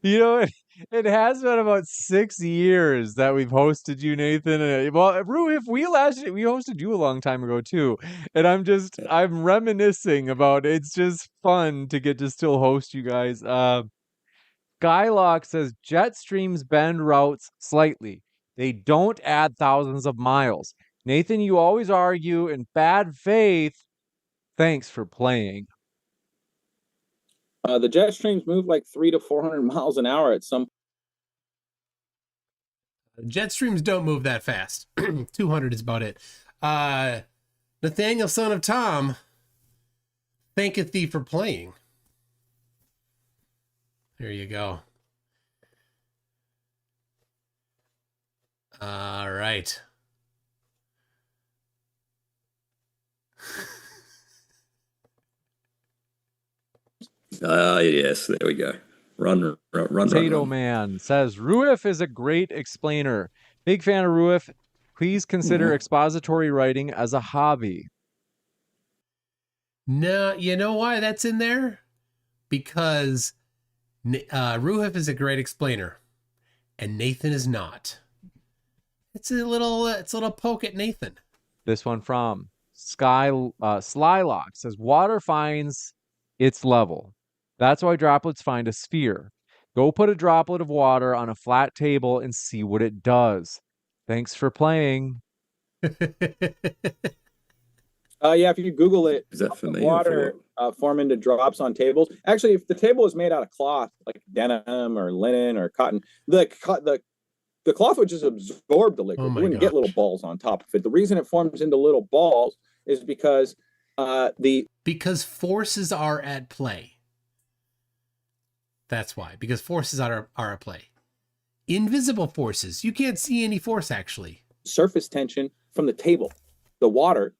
you know, it has been about 6 years that we've hosted you, Nathan. Well, Roohif, we hosted you a long time ago too, and I'm reminiscing about it. It's just fun to get to still host you guys. Skylock says jet streams bend routes slightly. They don't add thousands of miles. Nathan, you always argue in bad faith. Thanks for playing. The jet streams move like 300 to 400 miles an hour at some. Jet streams don't move that fast. 200 is about it. Nathaniel, son of Tom, thanketh thee for playing. There you go. All right. Yes, there we go. Run. Potato Man says, Roohif is a great explainer. Big fan of Roohif. Please consider expository writing as a hobby. No, you know why that's in there? Because Roohif is a great explainer, and Nathan is not. It's a little poke at Nathan. This one from Slylock says, water finds its level. That's why droplets find a sphere. Go put a droplet of water on a flat table and see what it does. Thanks for playing. Yeah, if you Google it, is that for me? Water form into drops on tables. Actually, if the table is made out of cloth, like denim or linen or cotton, the cloth would just absorb the liquid. You wouldn't get little balls on top of it. The reason it forms into little balls is because because forces are at play. That's why. Because forces are at play. Invisible forces. You can't see any force, actually. Surface tension from the table. The water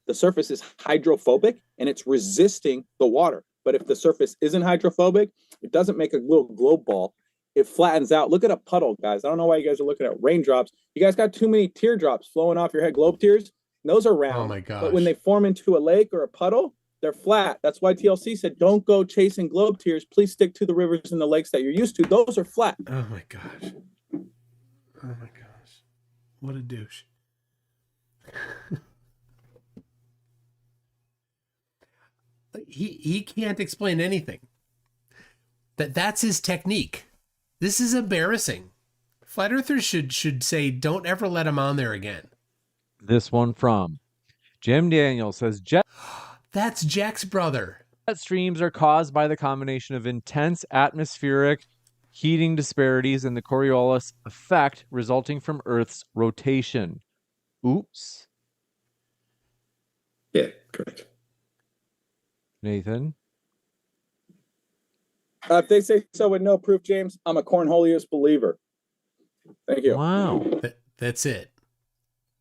the surface is hydrophobic and it's resisting the water. But if the surface isn't hydrophobic, it doesn't make a little globe ball. It flattens out. Look at a puddle, guys. I don't know why you guys are looking at raindrops. You guys got too many teardrops flowing off your head, globe tears. Those are round. Oh my gosh. But when they form into a lake or a puddle, they're flat. That's why TLC said, don't go chasing globe tears. Please stick to the rivers and the lakes that you're used to. Those are flat. Oh my gosh. Oh my gosh. What a douche. He can't explain anything. That's his technique. This is embarrassing. Flat earthers should say, don't ever let him on there again. This one from Jim Daniel says, that's Jack's brother. Jet streams are caused by the combination of intense atmospheric heating disparities and the Coriolis effect resulting from Earth's rotation. Oops. Yeah, correct. Nathan? If they say so with no proof, James, I'm a Cornholius believer. Thank you. Wow. That's it.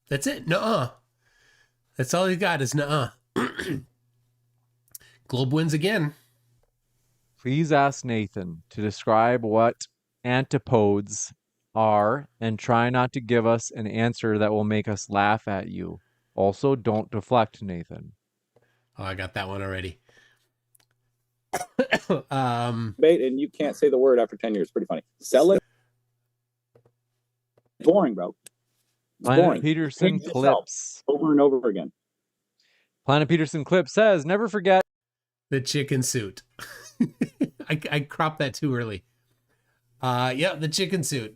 That's it. Nuh-uh. That's all you got is nuh-uh. Globe wins again. Please ask Nathan to describe what antipodes are and try not to give us an answer that will make us laugh at you. Also, don't deflect, Nathan. Oh, I got that one already. And you can't say the word after 10 years. Pretty funny. Sell it. Boring, bro. Planet Peterson clips over and over again. Planet Peterson clip says, never forget the chicken suit. I cropped that too early. Yeah, the chicken suit.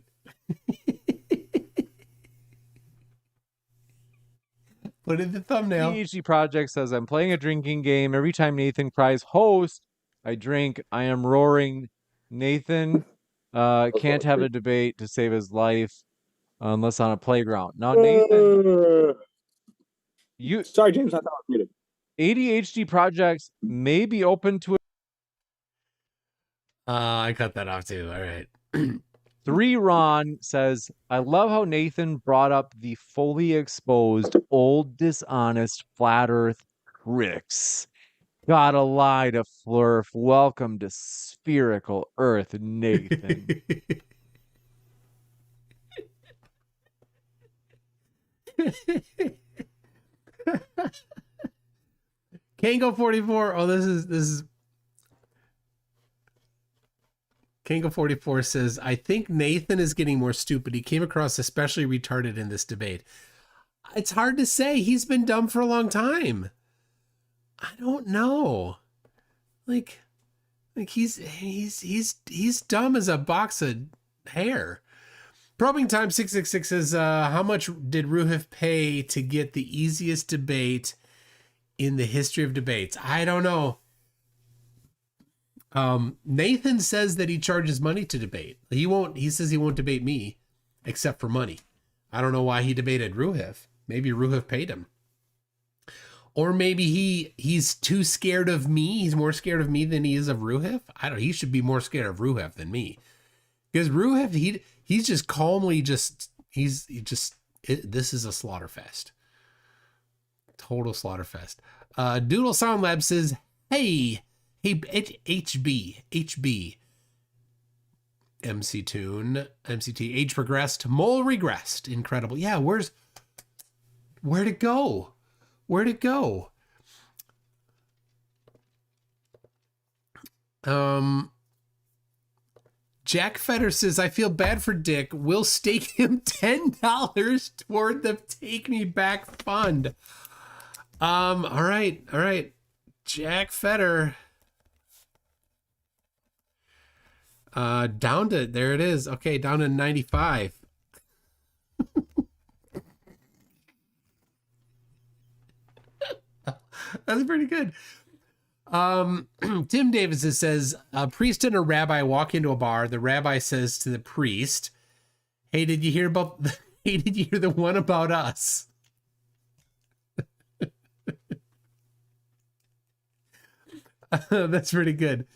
Put in the thumbnail. PhD Project says, I'm playing a drinking game. Every time Nathan cries, host, I drink. I am roaring. Nathan can't have a debate to save his life unless on a playground. Now, Nathan, sorry, James, I thought I was muted. ADHD projects may be open to it. I cut that off too. All right. 3 Ron says, I love how Nathan brought up the fully exposed, old, dishonest, flat earth pricks. Gotta lie to Flerf. Welcome to spherical earth, Nathan. Kango 44. Oh, this is Kango 44 says, I think Nathan is getting more stupid. He came across especially retarded in this debate. It's hard to say. He's been dumb for a long time. I don't know. Like he's dumb as a box of hair. Probing Time 666 says, how much did Roohif pay to get the easiest debate in the history of debates? I don't know. Nathan says that he charges money to debate. He says he won't debate me except for money. I don't know why he debated Roohif. Maybe Roohif paid him. Or maybe he's too scared of me. He's more scared of me than he is of Roohif. He should be more scared of Roohif than me. Because Roohif, he's just calmly this is a slaughter fest. Total slaughter fest. Doodle Sound Lab says, hey, HB, MCToon, MCT, age progressed, mole regressed. Incredible. Yeah, where'd it go? Where'd it go? Jack Fetter says, I feel bad for Dick. We'll stake him $10 toward the Take Me Back fund. All right. Jack Fetter. Down to, there it is. Okay, down to 95. That's pretty good. Tim Davis says, a priest and a rabbi walk into a bar. The rabbi says to the priest, hey, did you hear the one about us? That's pretty good.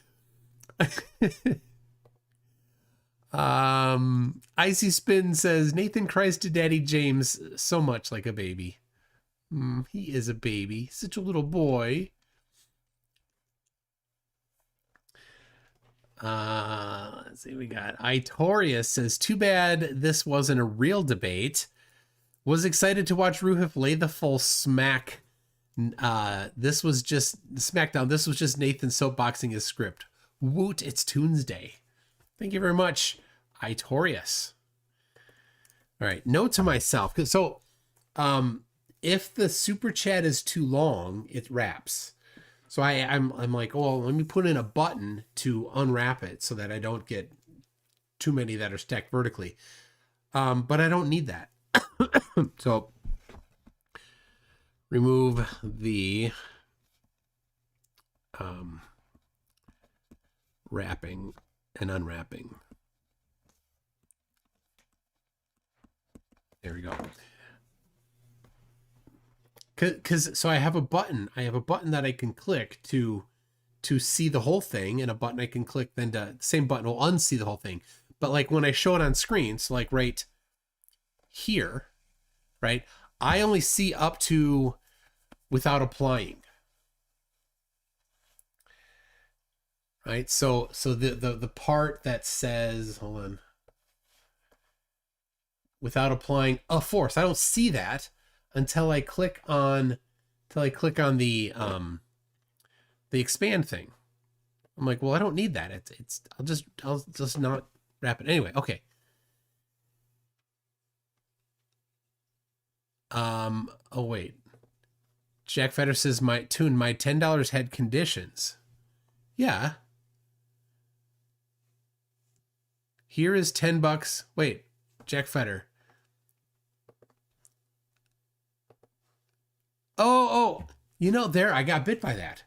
Icy Spin says, Nathan cries to Daddy James so much like a baby. He is a baby, such a little boy. Let's see, we got Itorius says, too bad this wasn't a real debate. Was excited to watch Roohif lay the full smack. This was just Smackdown. This was just Nathan soapboxing his script. Woot, it's Tuesday. Thank you very much, Itorius. All right, note to myself. So, if the super chat is too long, it wraps. So I'm like, oh, let me put in a button to unwrap it so that I don't get too many that are stacked vertically. But I don't need that. So remove the wrapping and unwrapping. There we go. So I have a button. I have a button that I can click to see the whole thing, and a button I can click then to same button will unsee the whole thing. But like when I show it on screen, so like right here, right, I only see up to without applying. Right? So the part that says, hold on, without applying a force, I don't see that until I click on the expand thing. I'm like, well, I don't need that. It's I'll just not wrap it anyway. Okay. Oh wait. Jack Fetter says my $10 had conditions. Yeah. Here is $10. Wait, Jack Fetter. Oh, you know, there, I got bit by that.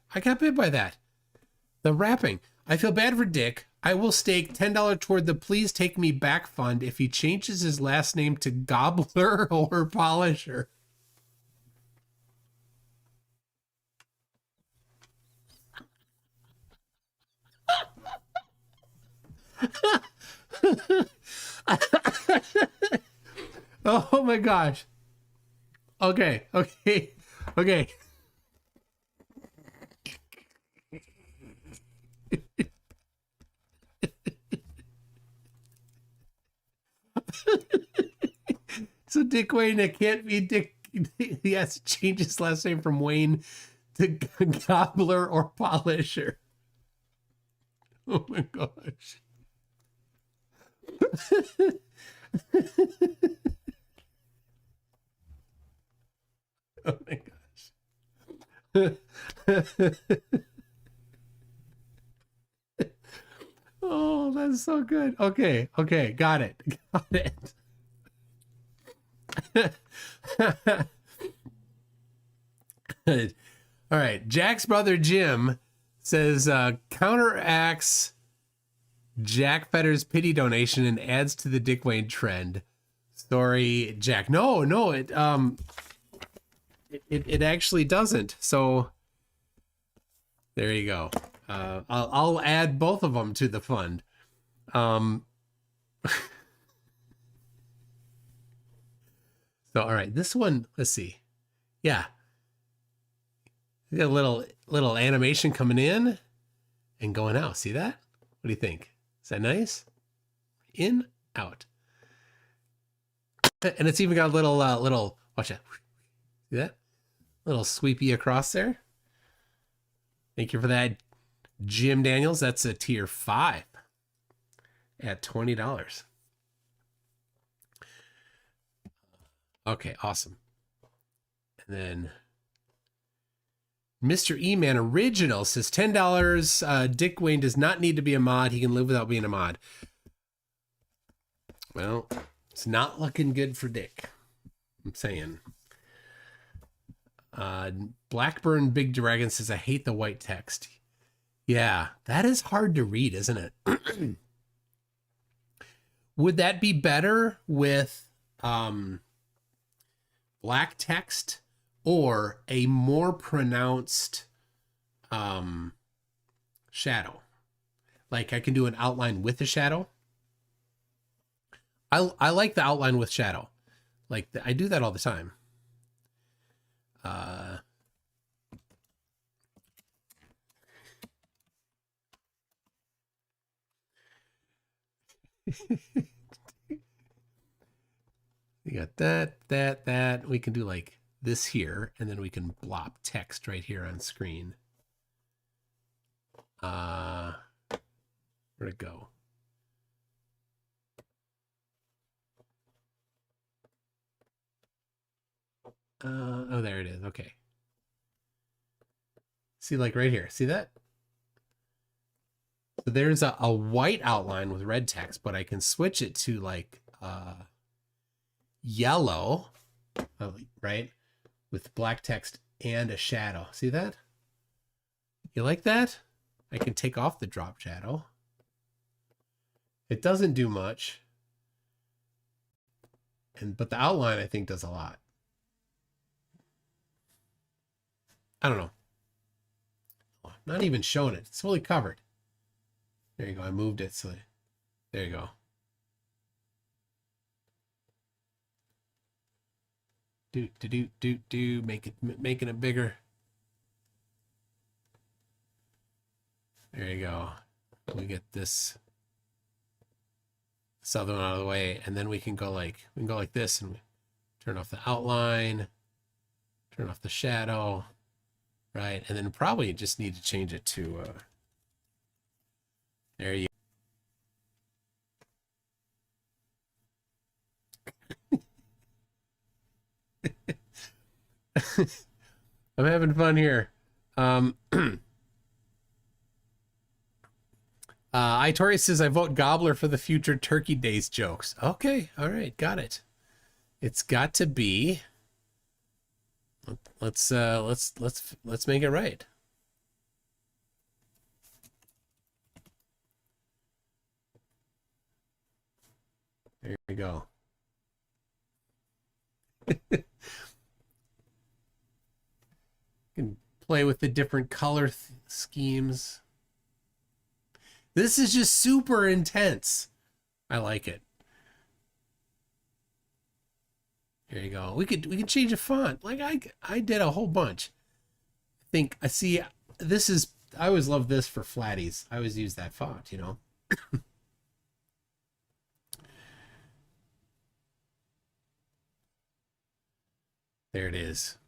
The wrapping. I feel bad for Dick. I will stake $10 toward the Please Take Me Back fund if he changes his last name to Gobbler or Polisher. Oh my gosh. Okay. So Dick Wayne, it can't be Dick. He has to change his last name from Wayne to Gobbler or Polisher. Oh my gosh. Oh my gosh. Oh, that's so good. Okay, got it. Good. All right, Jack's brother Jim says counteracts Jack Fetter's pity donation and adds to the Dick Wayne trend. Sorry, Jack. No, it actually doesn't. So there you go. I'll add both of them to the fund. So all right, this one, let's see. Yeah. We got a little animation coming in and going out. See that? What do you think? Is that nice? in, out. And it's even got a little, watch that. See that? Little sweepy across there. Thank you for that, Jim Daniels. That's a tier 5 at $20. Okay, awesome. And then Mr. E-Man Original says $10. Dick Wayne does not need to be a mod. He can live without being a mod. Well, it's not looking good for Dick. I'm saying. Blackburn Big Dragon says, I hate the white text. Yeah, that is hard to read, isn't it? Would that be better with black text or a more pronounced shadow? Like I can do an outline with a shadow. I like the outline with shadow. Like I do that all the time. You got that. We can do like this here, and then we can blop text right here on screen. Where'd it go? Oh, there it is. Okay. See, like right here. See that? So there's a white outline with red text, but I can switch it to like yellow, right? With black text and a shadow. See that? You like that? I can take off the drop shadow. It doesn't do much. But the outline I think does a lot. I don't know. I'm not even showing it. It's fully covered. There you go. I moved it. So there you go. Making it bigger. There you go. We get this other one out of the way, and then we can go like this and turn off the outline, turn off the shadow. Right, and then probably just need to change it to, there you I'm having fun here. Itori says, I vote Gobbler for the future Turkey Days jokes. Okay, all right, got it. It's got to be... Let's make it right. There we go. Can play with the different color schemes. This is just super intense. I like it. There you go. We could change the font. Like I did a whole bunch. I see this is, I always love this for flatties. I always use that font, you know. There it is.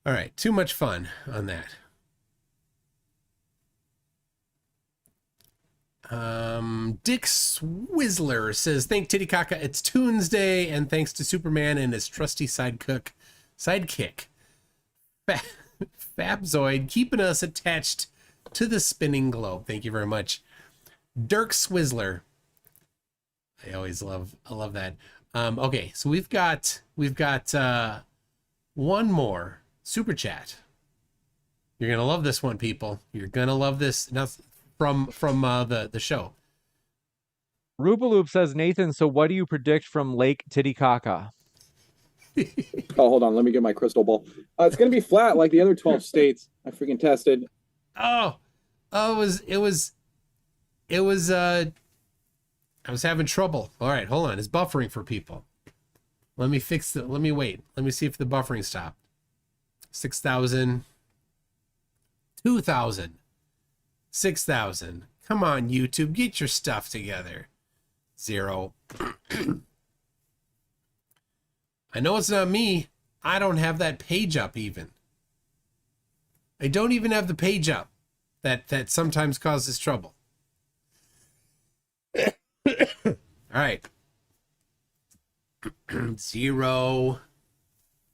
All right, too much fun on that. Dick Swizzler says, thank Titicaca, it's Tuesday, and thanks to Superman and his trusty sidekick, Fabzoid, keeping us attached to the spinning globe. Thank you very much, Dirk Swizzler. I love that. Okay, so we've got one more super chat. You're gonna love this one, people. You're gonna love this. Now, from the show. Rupaloop says, Nathan, so what do you predict from Lake Titicaca? Oh, hold on. Let me get my crystal ball. It's going to be flat like the other 12 states. I freaking tested. I was having trouble. All right, hold on. It's buffering for people. Let me fix it. Let me wait. Let me see if the buffering stopped. 6,000. 2,000. 6,000. Come on, YouTube, get your stuff together. 0. I know it's not me. I don't have that page up even. I don't even have the page up. That sometimes causes trouble. All right. 0,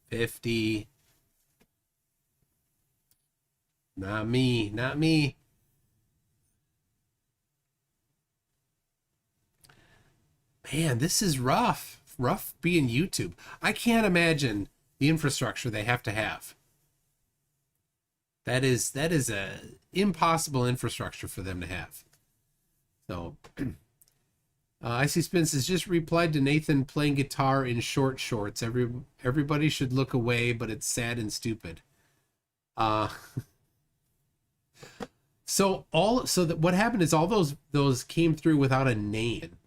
50. Not me, not me. Man, this is rough. Rough being YouTube. I can't imagine the infrastructure they have to have. That is a impossible infrastructure for them to have. So, Icy Spence has just replied to Nathan playing guitar in short shorts. Everybody should look away, but it's sad and stupid. So what happened is all those came through without a name.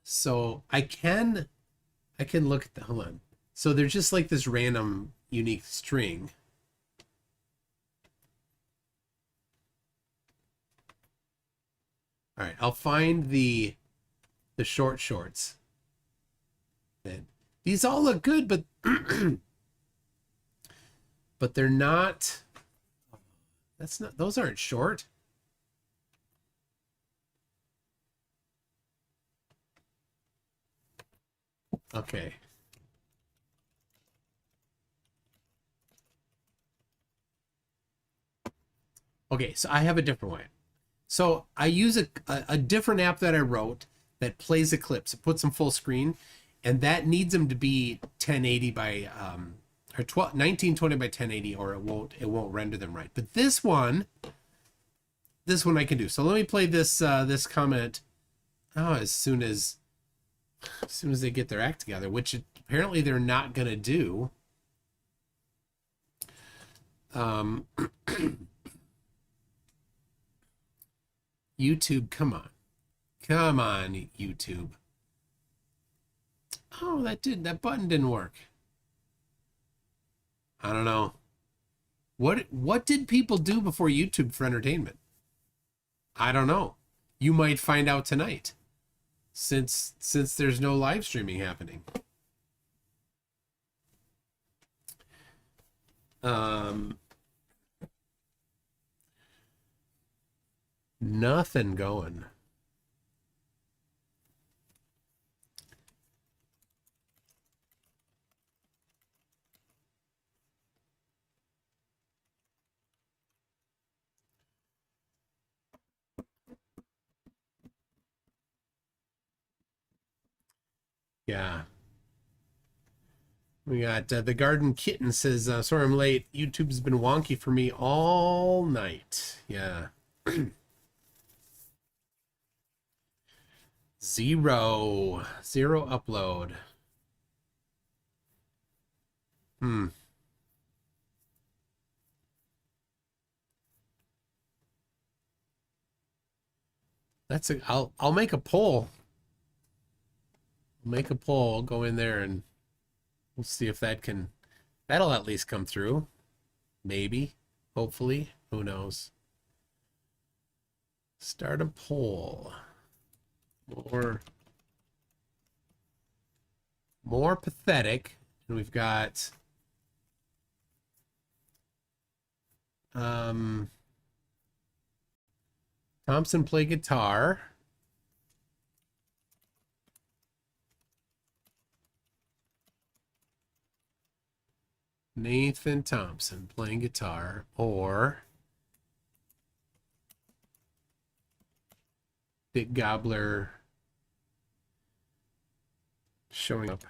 So I can look at the, hold on. So they're just like this random unique string. All right, I'll find the short shorts. These all look good, but but they're not. Those aren't short. Okay. Okay, so I have a different way. So I use a different app that I wrote that plays Eclipse. It puts them full screen, and that needs them to be 1080 by or 1920 by 1080, or it won't render them right. But this one I can do. So let me play this this comment. Oh, as soon as they get their act together, which apparently they're not gonna do. YouTube, come on, YouTube. Oh, that button didn't work. I don't know. What did people do before YouTube for entertainment? I don't know. You might find out tonight, since there's no live streaming happening. Nothing going. Yeah. We got the Garden Kitten says, sorry I'm late. YouTube's been wonky for me all night. Yeah. 0 upload. I'll make a poll. Make a poll, go in there and we'll see if that'll at least come through. Maybe, hopefully, who knows. Start a poll. More pathetic. And we've got Thompson play guitar. Nathan Thompson playing guitar, or Big Gobbler showing up.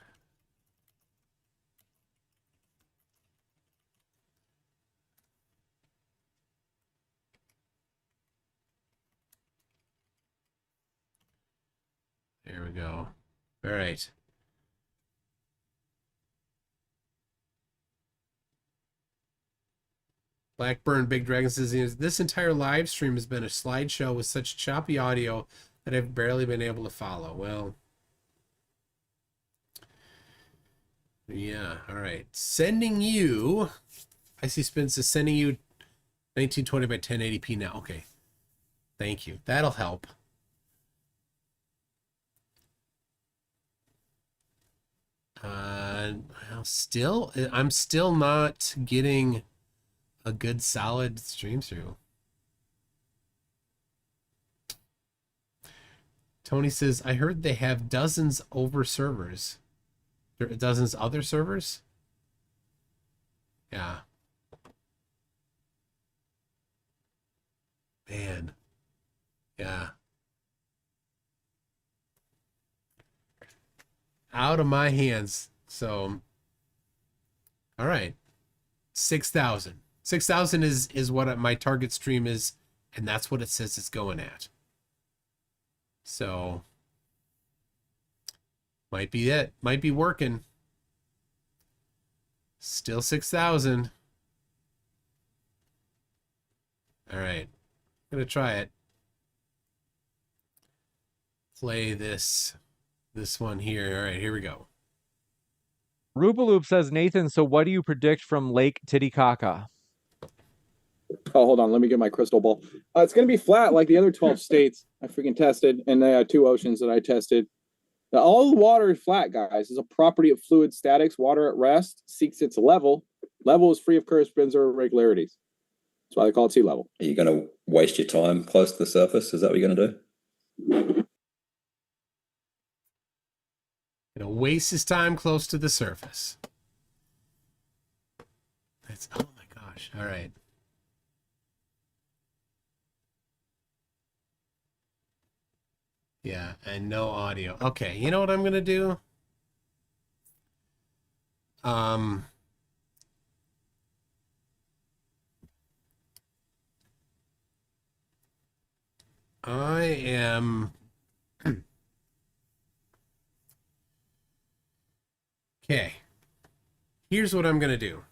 There we go. All right. Blackburn Big Dragon says, this entire live stream has been a slideshow with such choppy audio that I've barely been able to follow. Well, yeah, all right. Sending you IC Spin says sending you 1920 by 1080p now. Okay. Thank you. That'll help. Well, I'm still not getting a good solid stream through. Tony says, I heard they have dozens over servers. Dozens other servers? Yeah. Man. Yeah. Out of my hands. So, all right. 6,000. 6,000 is what my target stream is, and that's what it says it's going at. So, might be it. Might be working. Still 6,000. All right. I'm going to try it. Play this one here. All right, here we go. Rubaloop says, Nathan, so what do you predict from Lake Titicaca? Oh, hold on. Let me get my crystal ball. It's going to be flat like the other 12 states I freaking tested, and they had 2 oceans that I tested. Now, all the water is flat, guys. It's a property of fluid statics. Water at rest seeks its level. Level is free of curves, spins, or irregularities. That's why they call it sea level. Are you going to waste your time close to the surface? Is that what you're going to do? Gonna waste his time close to the surface. That's, oh my gosh. All right. Yeah, and no audio. Okay, you know what I'm gonna do? I am okay. Here's what I'm gonna do.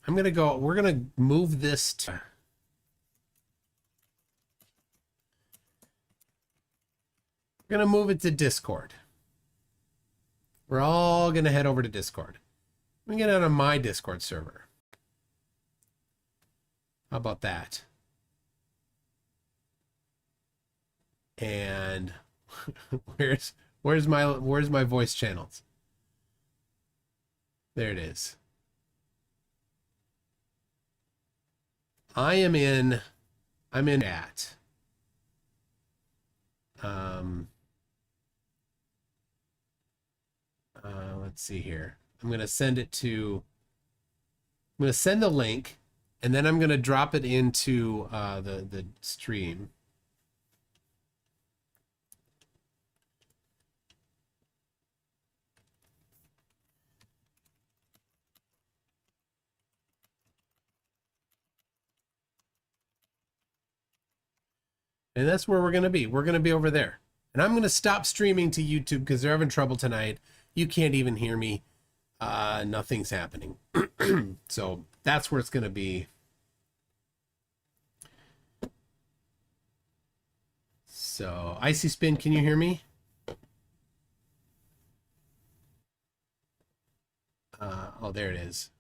We're gonna move this to gonna move it to Discord. We're all gonna head over to Discord. Let me get out of my Discord server. How about that? And where's my voice channels? There it is. I'm in at let's see here. I'm going to send the link, and then I'm going to drop it into the stream. And that's where we're going to be. We're going to be over there. And I'm going to stop streaming to YouTube because they're having trouble tonight. You can't even hear me. Nothing's happening. So that's where it's going to be. So, Icy Spin, can you hear me? Oh, there it is.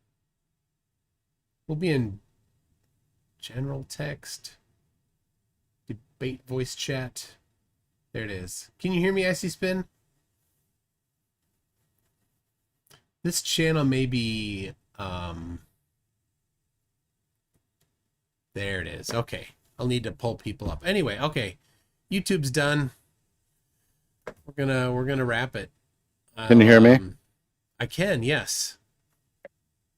We'll be in general text. Debate voice chat. There it is. Can you hear me, Icy Spin? This channel may be there it is. Okay. I'll need to pull people up. Anyway, okay. YouTube's done. We're gonna wrap it. Can you hear me? I can, yes.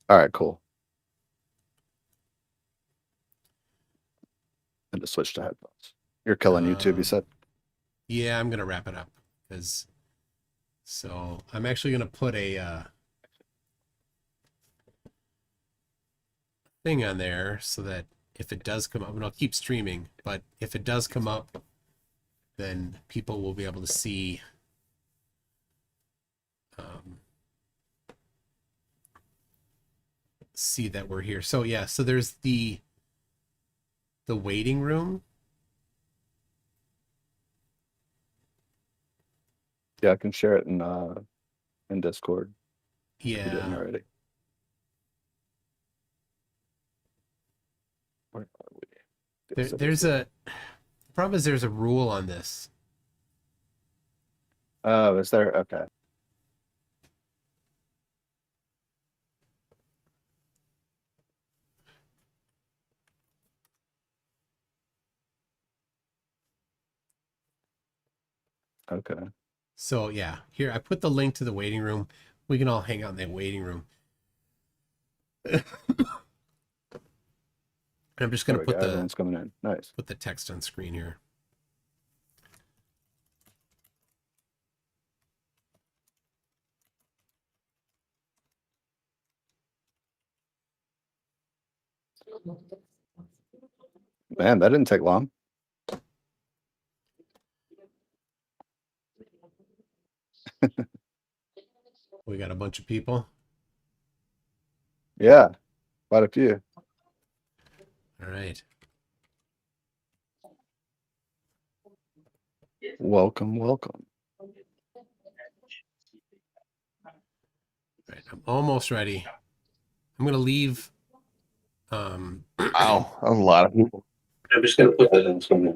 All right, cool. And to switch to headphones. You're killing YouTube, you said? Yeah, I'm gonna wrap it up so I'm actually gonna put a thing on there so that if it does come up, and I'll keep streaming, but if it does come up, then people will be able to see that we're here. So yeah, so there's the waiting room. Yeah, I can share it in Discord. Yeah. If you didn't already. There's a problem is there's a rule on this. Oh, is there? Okay. Okay. So yeah, here I put the link to the waiting room. We can all hang out in the waiting room. I'm just gonna put everyone's coming in. Nice. Put the text on screen here. Man, that didn't take long. We got a bunch of people. Yeah, quite a few. All right. Welcome, welcome. All right, I'm almost ready. I'm gonna leave. Wow, a lot of people. I'm just gonna put that in somewhere.